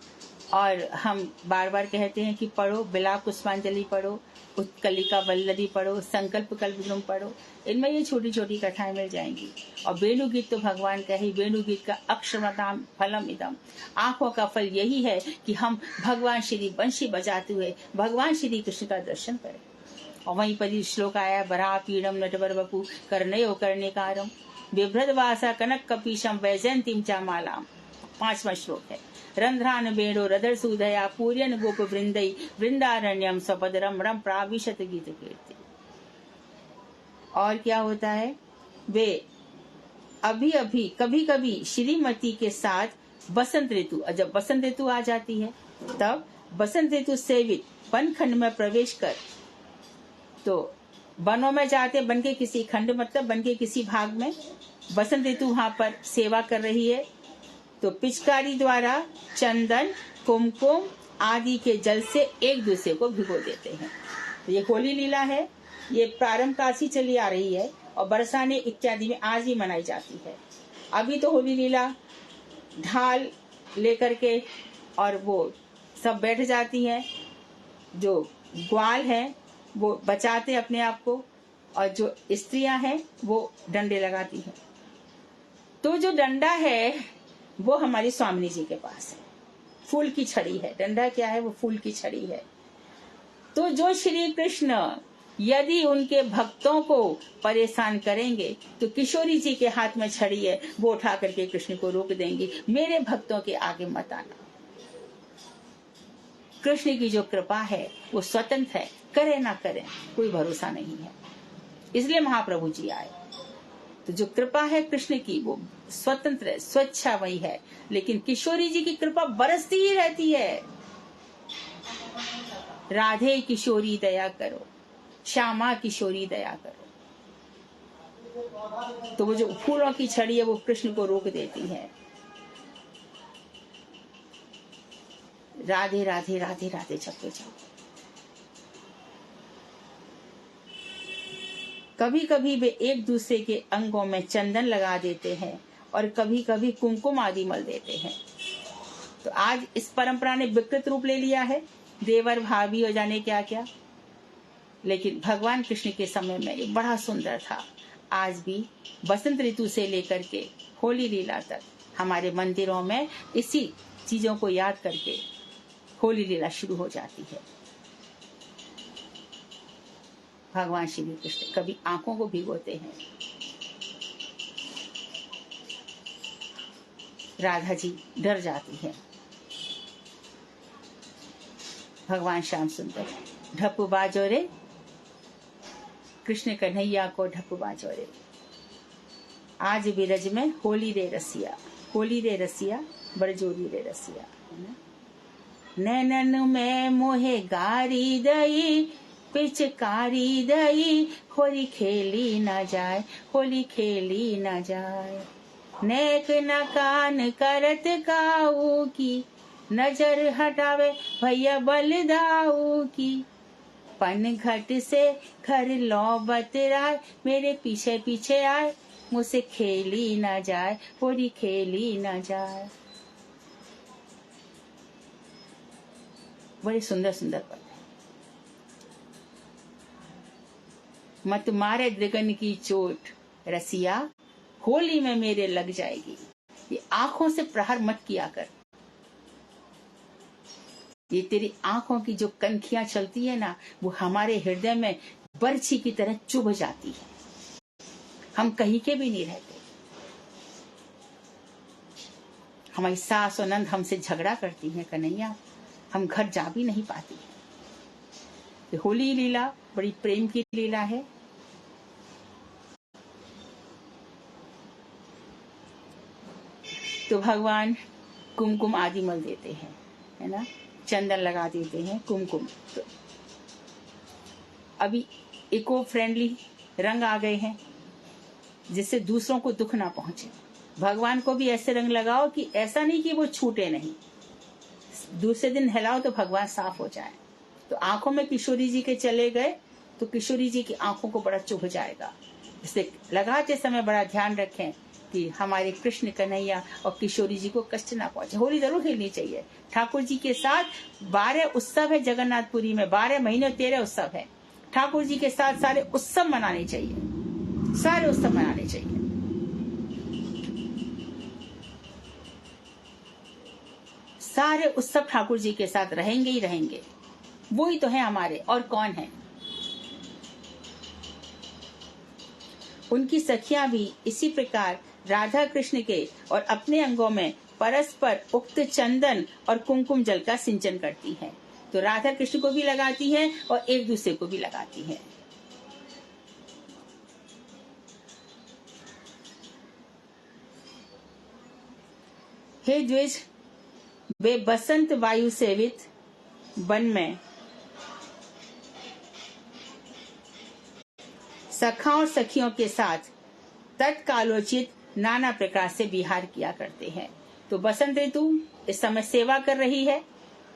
और हम बार बार कहते हैं कि पढ़ो, बिलाप पुष्पांजलि पढ़ो, उत्कलिका वल्लरी पढ़ो, संकल्प कल्पद्रुम पढ़ो। इनमें ये छोटी छोटी कथाएं मिल जाएंगी। और वेणु गीत तो भगवान का ही, वेणु गीत का अक्षरमताम फलम इदम, आंखों का फल यही है कि हम भगवान श्री बंशी बजाते हुए भगवान श्री कृष्ण का दर्शन करें। और वहीं पर ही श्लोक आया, बरा पीड़म नटवर बपू करनयो कर्णिकारम बिभ्रदवासा कनक कपीशम वैजयंतीम चा मालाम। 5वां श्लोक है। रंध्रान वेणो रदर सुदया पूर्यन गोप वृंदई वृंदारण्यम स्वपदरम रम प्राविशत गीत कीर्ति। और क्या होता है, वे अभी अभी कभी कभी श्रीमती के साथ बसंत ऋतु, जब बसंत ऋतु आ जाती है तब बसंत ऋतु सेवित वन खंड में प्रवेश कर, तो वनों में जाते, बन के किसी खंड मतलब बन के किसी भाग में बसंत ऋतु वहां पर सेवा कर रही है तो पिचकारी द्वारा चंदन, कुमकुम आदि के जल से एक दूसरे को भिगो देते हैं। तो ये होली लीला है, ये प्रारंभ काल से चली आ रही है और बरसाने इत्यादि में आज भी मनाई जाती है। अभी तो होली लीला ढाल लेकर के और वो सब बैठ जाती हैं, जो ग्वाल हैं वो बचाते अपने आप को, और जो स्त्रियां हैं वो डंडे लगाती हैं। तो जो डंडा है वो हमारी स्वामिनी जी के पास है, फूल की छड़ी है। डंडा क्या है? वो फूल की छड़ी है। तो जो श्री कृष्ण यदि उनके भक्तों को परेशान करेंगे तो किशोरी जी के हाथ में छड़ी है, वो उठा करके कृष्ण को रोक देंगी, मेरे भक्तों के आगे मत आना। कृष्ण की जो कृपा है वो स्वतंत्र है, करे ना करे कोई भरोसा नहीं है। इसलिए महाप्रभु जी आए। तो जो कृपा है कृष्ण की वो स्वतंत्र है, स्वच्छामयी है, लेकिन किशोरी जी की कृपा बरसती ही रहती है। राधे किशोरी दया करो, श्यामा किशोरी दया करो। तो वो जो फूलों की छड़ी है वो कृष्ण को रोक देती है। राधे राधे राधे राधे जपते जाओ। कभी कभी वे एक दूसरे के अंगों में चंदन लगा देते हैं और कभी कभी कुमकुम आदि मल देते हैं। तो आज इस परंपरा ने विकृत रूप ले लिया है, देवर भाभी और जाने क्या क्या, लेकिन भगवान कृष्ण के समय में ये बड़ा सुंदर था। आज भी बसंत ऋतु से लेकर के होली लीला तक हमारे मंदिरों में इसी चीजों को याद करके होली लीला शुरू हो जाती है। भगवान श्री कृष्ण कभी आंखों को भिगोते हैं, राधा जी डर जाती है। भगवान श्याम सुंदर ढप्पू बाजो रे, कृष्ण कन्हैया को ढप्पू बाजो रे। आज बिरज में होली रे रसिया, होली रे रसिया, बड़जोरी रे रसिया। नैनन में मोहे गारी दई, पिचकारी दई, होली खेली न जाए, होली खेली न जाए। नेक न कान करत काऊ की, नजर हटावे भैया बलदाऊ की। पन घट से घर लौ बतराए, मेरे पीछे पीछे आए, मुझसे खेली न जाए, होली खेली न जाए। बड़े सुंदर सुंदर पद है। मत मारे दृगन की चोट रसिया, होली में मेरे लग जाएगी। ये आंखों से प्रहार मत किया कर। ये तेरी आंखों की जो कनखियां चलती है ना, वो हमारे हृदय में बर्छी की तरह चुभ जाती है। हम कहीं के भी नहीं रहते। हमारी सास और नंद हमसे झगड़ा करती हैं कन्हैया, हम घर जा भी नहीं पाती हैं। तो होली लीला बड़ी प्रेम की लीला है। तो भगवान कुमकुम आदि मल देते हैं, है ना, चंदन लगा देते हैं, कुमकुम। तो अभी इको फ्रेंडली रंग आ गए हैं जिससे दूसरों को दुख ना पहुंचे। भगवान को भी ऐसे रंग लगाओ कि ऐसा नहीं कि वो छूटे नहीं, दूसरे दिन हिलाओ तो भगवान साफ हो जाए। तो आंखों में किशोरी जी के चले गए तो किशोरी जी की आंखों को बड़ा चुभ जाएगा। इसलिए लगाते समय बड़ा ध्यान रखें कि हमारे कृष्ण कन्हैया और किशोरी जी को कष्ट ना पहुंचे। होली जरूर खेलनी चाहिए। ठाकुर जी के साथ 12 उत्सव है जगन्नाथपुरी में, 12 महीने 13 उत्सव है। ठाकुर जी के साथ सारे उत्सव मनाने चाहिए, सारे उत्सव मनाने चाहिए। सारे उत्सव ठाकुर जी के साथ रहेंगे ही रहेंगे। वो ही तो है हमारे, और कौन है। उनकी सखियां भी इसी प्रकार राधा कृष्ण के और अपने अंगों में परस्पर उक्त चंदन और कुमकुम जल का सिंचन करती हैं। तो राधा कृष्ण को भी लगाती हैं और एक दूसरे को भी लगाती हैं। हे द्विज, वे बसंत वायु सेवित वन में सखा और सखियों के साथ तत्कालोचित नाना प्रकार से विहार किया करते हैं। तो बसंत ऋतु इस समय सेवा कर रही है।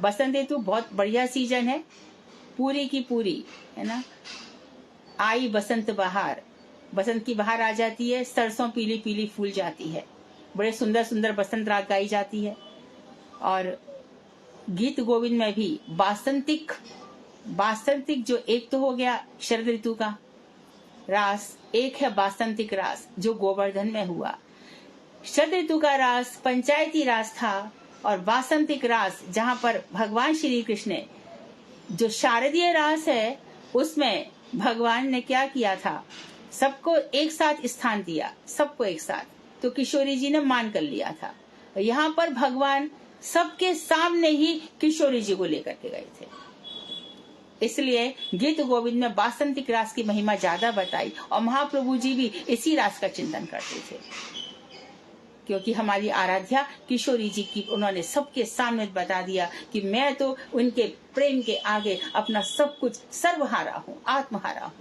बसंत ऋतु बहुत बढ़िया सीजन है, पूरी की पूरी, है ना। आई बसंत बहार, बसंत की बहार आ जाती है, सरसों पीली पीली फूल जाती है, बड़े सुंदर सुंदर बसंत राग गाई जाती है। और गीत गोविंद में भी बासंतिक जो एक तो हो गया शरद ऋतु का रास, एक है बासंतिक रास जो गोवर्धन में हुआ। शरद ऋतु का रास पंचायती रास था, और बासंतिक रास जहाँ पर भगवान श्री कृष्ण ने, जो शारदीय रास है उसमें भगवान ने क्या किया था, सबको एक साथ स्थान दिया, सबको एक साथ, तो किशोरी जी ने मान कर लिया था। यहाँ पर भगवान सबके सामने ही किशोरी जी को लेकर के गए थे, इसलिए गीत गोविंद में बासंतिक रास की महिमा ज्यादा बताई। और महाप्रभु जी भी इसी रास का चिंतन करते थे, क्योंकि हमारी आराध्या किशोरी जी की उन्होंने सबके सामने बता दिया कि मैं तो उनके प्रेम के आगे अपना सब कुछ सर्वहारा हूँ, आत्महारा हूँ,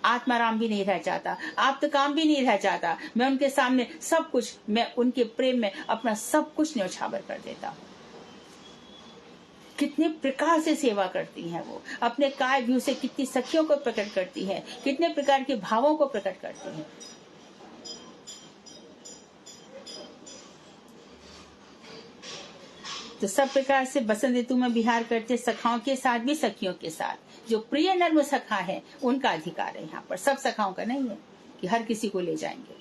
आत्माराम भी नहीं रह जाता, आप तो काम भी नहीं रह जाता, मैं उनके सामने सब कुछ, मैं उनके प्रेम में अपना सब कुछ न्यौछावर कर देता हूँ। कितने प्रकार से सेवा करती हैं वो, अपने काय व्यू से कितनी सखियों को प्रकट करती हैं, कितने प्रकार के भावों को प्रकट करती हैं। तो सब प्रकार से बसंत ऋतु में विहार करते, सखाओं के साथ भी सखियों के साथ, जो प्रिय नर्म सखा है उनका अधिकार है यहाँ पर, सब सखाओं का नहीं है कि हर किसी को ले जाएंगे।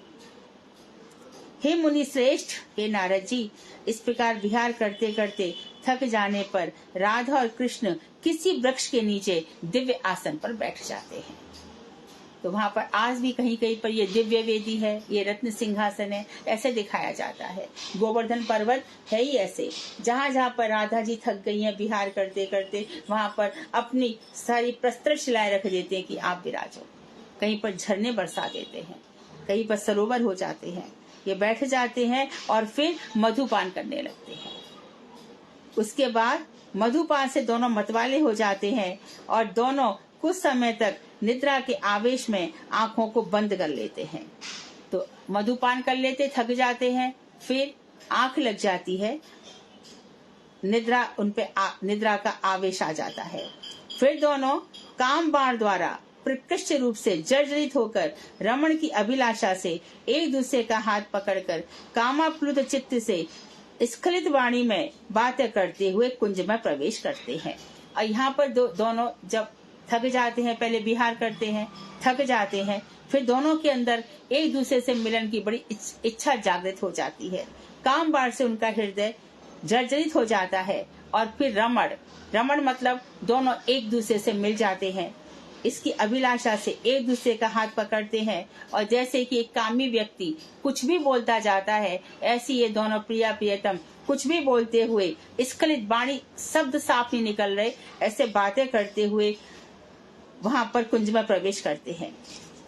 हे मुनि श्रेष्ठ, हे नारद जी, इस प्रकार विहार करते करते थक जाने पर राधा और कृष्ण किसी वृक्ष के नीचे दिव्य आसन पर बैठ जाते हैं। तो वहां पर आज भी कहीं कहीं पर ये दिव्य वेदी है, ये रत्न सिंहासन है, ऐसे दिखाया जाता है। गोवर्धन पर्वत है ही ऐसे, जहाँ जहाँ पर राधा जी थक गई हैं विहार करते करते, वहां पर अपनी सारी प्रस्तर शिलाएं रख देते हैं कि आप विराजो। कहीं पर झरने बरसा देते हैं, कहीं पर सरोवर हो जाते हैं, ये बैठ जाते हैं और फिर मधुपान करने लगते हैं। उसके बाद मधुपान से दोनों मतवाले हो जाते हैं और दोनों कुछ समय तक निद्रा के आवेश में आंखों को बंद कर लेते हैं। तो मधुपान कर लेते, थक जाते हैं, फिर आंख लग जाती है, निद्रा निद्रा का आवेश आ जाता है। फिर दोनों काम बाण द्वारा प्रकृष्ट रूप से जर्जरित होकर रमण की अभिलाषा से एक दूसरे का हाथ पकड़कर कामाप्लुत चित्त से स्खलित वाणी में बातें करते हुए कुंज में प्रवेश करते हैं। और यहाँ पर दोनों जब थक जाते हैं, पहले विहार करते हैं, थक जाते हैं, फिर दोनों के अंदर एक दूसरे से मिलन की बड़ी इच्छा जागृत हो जाती है। काम बाण से उनका हृदय जर्जरित हो जाता है और फिर रमण मतलब दोनों एक दूसरे से मिल जाते हैं। इसकी अभिलाषा से एक दूसरे का हाथ पकड़ते हैं और जैसे कि एक कामी व्यक्ति कुछ भी बोलता जाता है, ऐसी ये दोनों प्रिया प्रियतम कुछ भी बोलते हुए, स्खलित वाणी शब्द साफ नहीं निकल रहे, ऐसे बातें करते हुए वहां पर कुंज में प्रवेश करते हैं।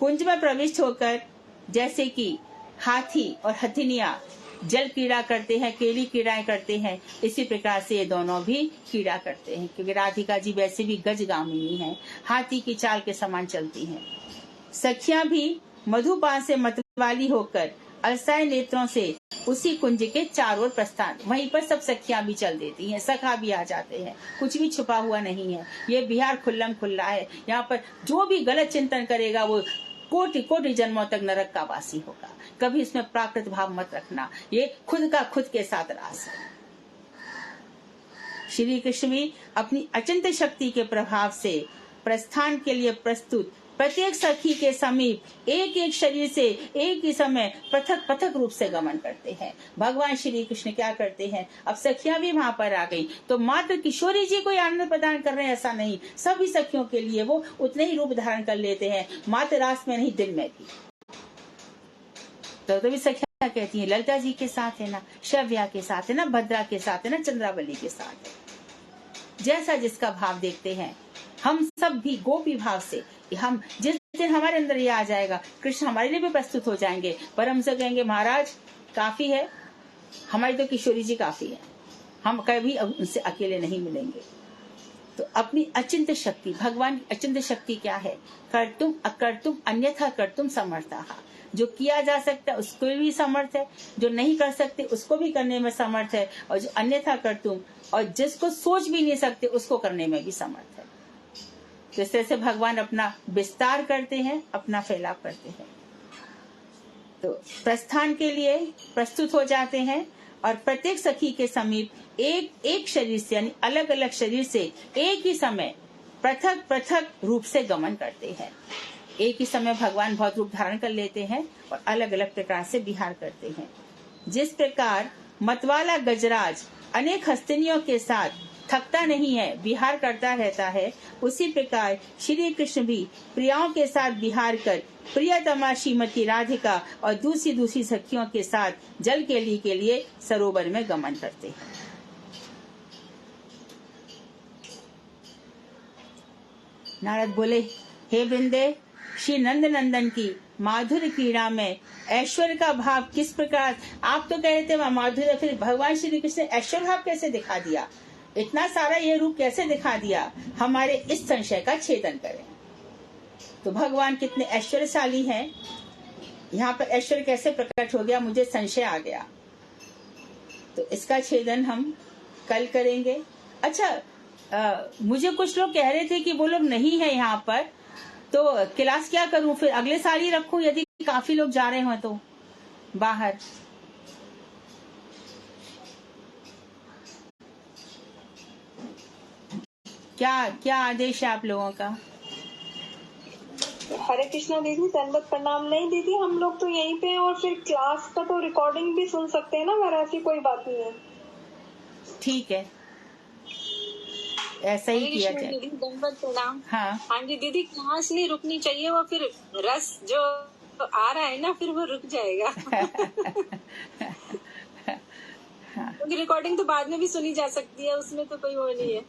कुंज में प्रविष्ट होकर जैसे कि हाथी और हथिनिया जल क्रीड़ा करते हैं, केली क्रीड़ाएं करते हैं, इसी प्रकार से ये दोनों भी क्रीड़ा करते हैं, क्योंकि राधिका जी वैसे भी गजगामिनी हैं, हाथी की चाल के समान चलती हैं। सखियां भी मधुपान से मतवाली होकर अलसाए नेत्रों से उसी कुंज के चारों ओर प्रस्थान, वहीं पर सब सखियां भी चल देती हैं, सखा भी आ जाते हैं, कुछ भी छुपा हुआ नहीं है। ये बिहार खुल्लम खुल्ला है, यहाँ पर जो भी गलत चिंतन करेगा वो कोटि कोटि जन्मों तक नरक का वासी होगा। कभी इसमें प्राकृत भाव मत रखना, ये खुद का खुद के साथ रास है। श्री कृष्ण भी अपनी अचिंत्य शक्ति के प्रभाव से प्रस्थान के लिए प्रस्तुत प्रत्येक सखी के समीप एक एक शरीर से एक ही समय पृथक पृथक रूप से गमन करते हैं। भगवान श्री कृष्ण क्या करते हैं, अब सखियां भी वहां पर आ गई, तो मात्र किशोरी जी को आनंद प्रदान कर रहे हैं ऐसा नहीं, सभी सखियों के लिए वो उतने ही रूप धारण कर लेते हैं, मात्र रास में नहीं, दिन में भी। तो भी सखियां कहती हैं ललिता जी के साथ है ना, शव्या के साथ है ना, भद्रा के साथ है ना, चंद्रावली के साथ है। जैसा जिसका भाव देखते हैं, हम सब भी गोपी भाव से, हम जिस दिन हमारे अंदर ये आ जाएगा, कृष्ण हमारे लिए भी प्रस्तुत हो जाएंगे, पर हमसे कहेंगे महाराज काफी है, हमारी तो किशोरी जी काफी है, हम कभी उनसे अकेले नहीं मिलेंगे। तो अपनी अचिंत शक्ति, भगवान की अचिंत शक्ति क्या है? कर्तुम अकर्तुम अन्यथा कर्तुम समर्थः। जो किया जा सकता है उसको भी समर्थ है, जो नहीं कर सकते उसको भी करने में समर्थ है, और जो अन्यथा कर्तुम, और जिसको सोच भी नहीं सकते उसको करने में भी समर्थ है। तो इस तरह से भगवान अपना विस्तार करते हैं, अपना फैलाव करते हैं। तो प्रस्थान के लिए प्रस्तुत हो जाते हैं और प्रत्येक सखी के समीप एक शरीर से, यानी अलग अलग शरीर से एक ही समय पृथक पृथक रूप से गमन करते हैं। एक ही समय भगवान बहुत रूप धारण कर लेते हैं और अलग अलग प्रकार से विहार करते हैं। जिस प्रकार मतवाला गजराज अनेक हस्तिनियों के साथ थकता नहीं है, विहार करता रहता है, उसी प्रकार श्री कृष्ण भी प्रियाओं के साथ विहार कर प्रियतमा श्रीमती राधिका और दूसरी दूसरी सखियों के साथ जल केली के लिए सरोवर में गमन करते हैं। नारद बोले, हे वृंदे, श्री नंद नंदन की माधुर्य क्रीड़ा में ऐश्वर्य का भाव किस प्रकार? आप तो कह रहे थे माधुर्य, फिर भगवान श्री कृष्ण ने ऐश्वर्य भाव कैसे दिखा दिया? इतना सारा ये रूप कैसे दिखा दिया? हमारे इस संशय का छेदन करें। तो भगवान कितने ऐश्वर्यशाली हैं, यहाँ पर ऐश्वर्य कैसे प्रकट हो गया, मुझे संशय आ गया। तो इसका छेदन हम कल करेंगे। अच्छा, मुझे कुछ लोग कह रहे थे कि वो लोग नहीं है यहाँ पर, तो क्लास क्या करूं? फिर अगले साल ही रखूं यदि काफी लोग जा रहे हो तो बाहर? क्या आदेश है आप लोगों का? हरे कृष्णा दीदी, दंडवत प्रणाम। नहीं दीदी, हम लोग तो यहीं पे हैं और फिर क्लास का तो रिकॉर्डिंग भी सुन सकते हैं ना, मेरा ऐसी कोई बात नहीं है। ठीक है, ऐसा ही किया जाए। दीदी दंडवत प्रणाम। हाँ जी दीदी, क्लास नहीं रुकनी चाहिए, वो फिर रस जो आ रहा है ना, फिर वो रुक जाएगा। क्योंकि रिकॉर्डिंग तो बाद में भी सुनी जा सकती है, उसमें तो कोई वो नहीं है।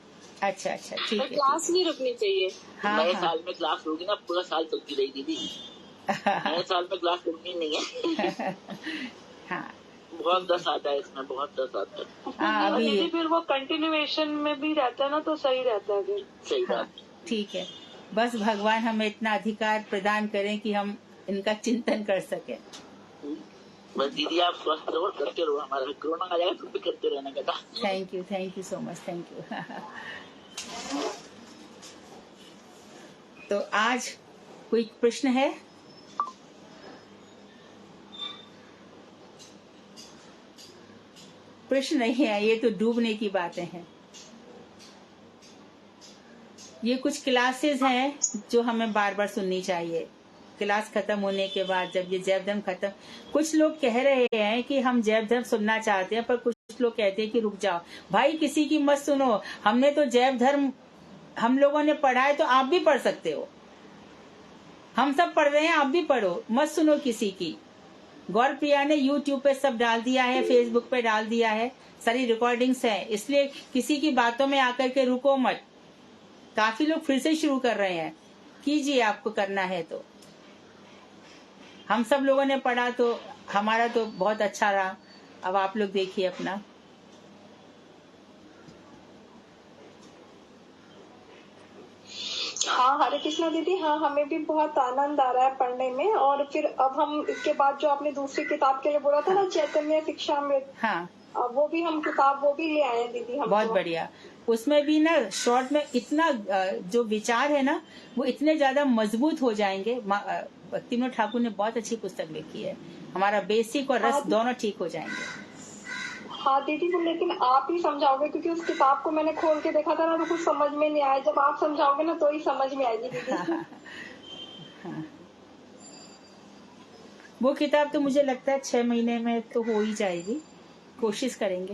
अच्छा, ठीक है। क्लास नहीं रुकनी चाहिए। नए साल में क्लास होगी ना, पूरा साल चलती रहेगी दीदी। नए साल में क्लास रुकनी नहीं है। हाँ, बहुत रस आता है इसमें, बहुत रस आता है। अभी फिर वो कंटिन्यूएशन में भी रहता है ना, तो सही रहता है फिर। सही बात। ठीक है, बस भगवान हमें इतना अधिकार प्रदान करें कि हम इनका चिंतन कर सकें। बस दीदी, आप स्वस्थ रहो, करते रहो, हमारा कोरोना आ जाएगा तो भी करते रहना कहता। Thank you so much, thank you. तो आज कोई प्रश्न है? प्रश्न नहीं है, ये तो डूबने की बातें हैं। ये कुछ क्लासेस हैं जो हमें बार बार सुननी चाहिए। क्लास खत्म होने के बाद जब ये जैव धर्म खत्म, कुछ लोग कह रहे हैं कि हम जैव धर्म सुनना चाहते हैं, पर कुछ लोग कहते हैं कि रुक जाओ भाई, किसी की मत सुनो, हमने तो जैव धर्म हम लोगों ने पढ़ा है, तो आप भी पढ़ सकते हो। हम सब पढ़ रहे हैं, आप भी पढ़ो, मत सुनो किसी की। गौर प्रिया ने YouTube पे सब डाल दिया है, Facebook पे डाल दिया है, सारी रिकॉर्डिंग्स हैं, इसलिए किसी की बातों में आकर के रुको मत। काफी लोग फिर से शुरू कर रहे हैं, कीजिए, आपको करना है तो। हम सब लोगों ने पढ़ा तो हमारा तो बहुत अच्छा रहा, अब आप लोग देखिए अपना। हाँ हरे कृष्णा दीदी, हाँ हमें भी बहुत आनंद आ रहा है पढ़ने में। और फिर अब हम इसके बाद जो आपने दूसरी किताब के लिए बोला था ना, चैतन्य शिक्षामृत, हाँ, वो भी हम किताब वो भी ले आए हैं दीदी हम। बहुत बढ़िया। उसमें भी ना शॉर्ट में इतना जो विचार है ना, वो इतने ज्यादा मजबूत हो जाएंगे। भक्तिविनोद ठाकुर ने बहुत अच्छी पुस्तक लिखी है, हमारा बेसिक और रस दोनों ठीक हो जाएंगे। हाँ दीदी, तो लेकिन आप ही समझाओगे, क्योंकि उस किताब को मैंने खोल के देखा था ना, तो कुछ समझ में नहीं आया। जब आप समझाओगे ना तो ही समझ में आएगी दीदी। हाँ। वो किताब तो मुझे लगता है 6 महीने में तो हो ही जाएगी, कोशिश करेंगे।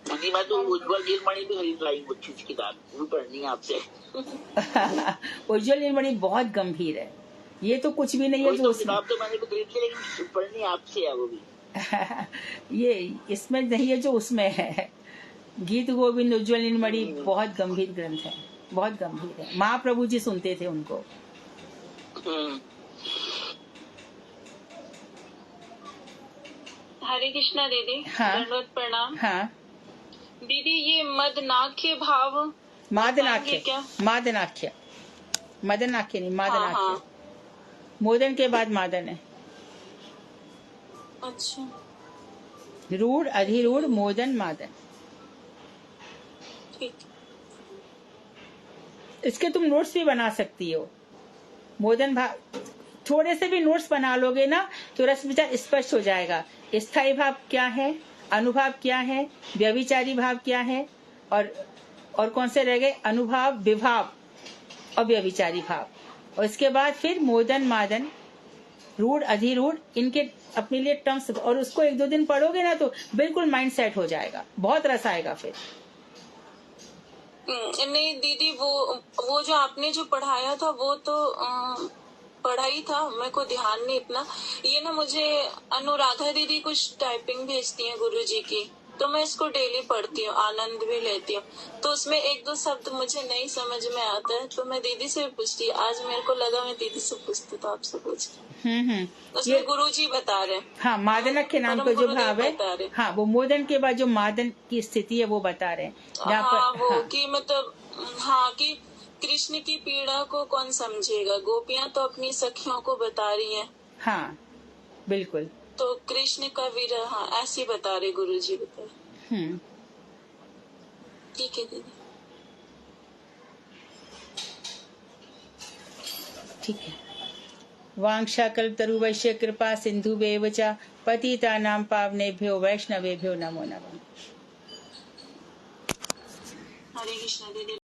दीदी मैं तो उज्ज्वल नीलमणि भी खरीद लाई, अच्छी किताब वो पढ़नी है आपसे। उज्ज्वल नीलमणि बहुत गंभीर है, ये तो कुछ भी नहीं है जो उसमें। किताब तो मैंने भी खरीद ली, लेकिन पढ़नी आपसे है वो भी। ये इसमें नहीं है जो उसमें है। गीत गोविंद उज्ज्वल नीलमणि बहुत गंभीर ग्रंथ है, बहुत गंभीर है। महाप्रभु जी सुनते थे उनको। हरे कृष्णा दीदी, हाँ, दंडवत प्रणाम। हाँ, दीदी ये मदनाख्य भाव मादनाख्य, बताएंगे क्या? मादनाख्य, मदनाख्य नहीं, मादनाख्य। हाँ। मोदन के बाद मादन है। अच्छा, रूढ़, अधिरूढ़, मोदन, मादन। ठीक। इसके तुम नोट्स भी बना सकती हो। मोदन भाव, थोड़े से भी नोट्स बना लोगे ना तो रस विचार स्पष्ट हो जाएगा। स्थायी भाव क्या है, अनुभाव क्या है, व्यभिचारी भाव क्या है, और कौन से रह गए, अनुभाव, विभाव और व्यभिचारी भाव। और इसके बाद फिर मोदन, मादन, रूढ़, अधिरूढ़, इनके अपने लिए टर्म्स, और उसको 1-2 दिन पढ़ोगे ना तो बिल्कुल माइंड सेट हो जाएगा, बहुत रस आएगा फिर। नहीं दीदी, वो जो आपने जो पढ़ाया था वो तो पढ़ा ही था, मेरे को ध्यान नहीं इतना। ये ना मुझे अनुराधा दीदी कुछ टाइपिंग भेजती हैं गुरुजी की, तो मैं इसको डेली पढ़ती हूँ, आनंद भी लेती हूँ। तो उसमें 1-2 शब्द मुझे नहीं समझ में आता है तो मैं दीदी से पूछती। आज मेरे को लगा मैं दीदी से पूछती तो आपसे पूछ। उसमें गुरुजी बता रहे हैं। हाँ, मादनक के नाम पे जो भाव है, बता रहे। हाँ, वो मोदन के बाद जो मादन की स्थिति है वो बता रहे हैं। जहाँ हाँ, पर वो हाँ, कि मतलब हाँ कि कृष्ण की पीड़ा को कौन समझेगा, गोपियां तो अपनी सखियों को बता रही हैं। हाँ, बिल्कुल। तो कृष्ण का विरह, हाँ ऐसे बता रहे, गुरुजी बता रहे। ठीक है दीदी। ठीक है। वांछाकल्पतरुवैश्य कृपा सिन्धुवेव च पतितानां पावनेभ्यो वैष्णवेभ्यो नमो नमः। हरे कृष्ण दीदी।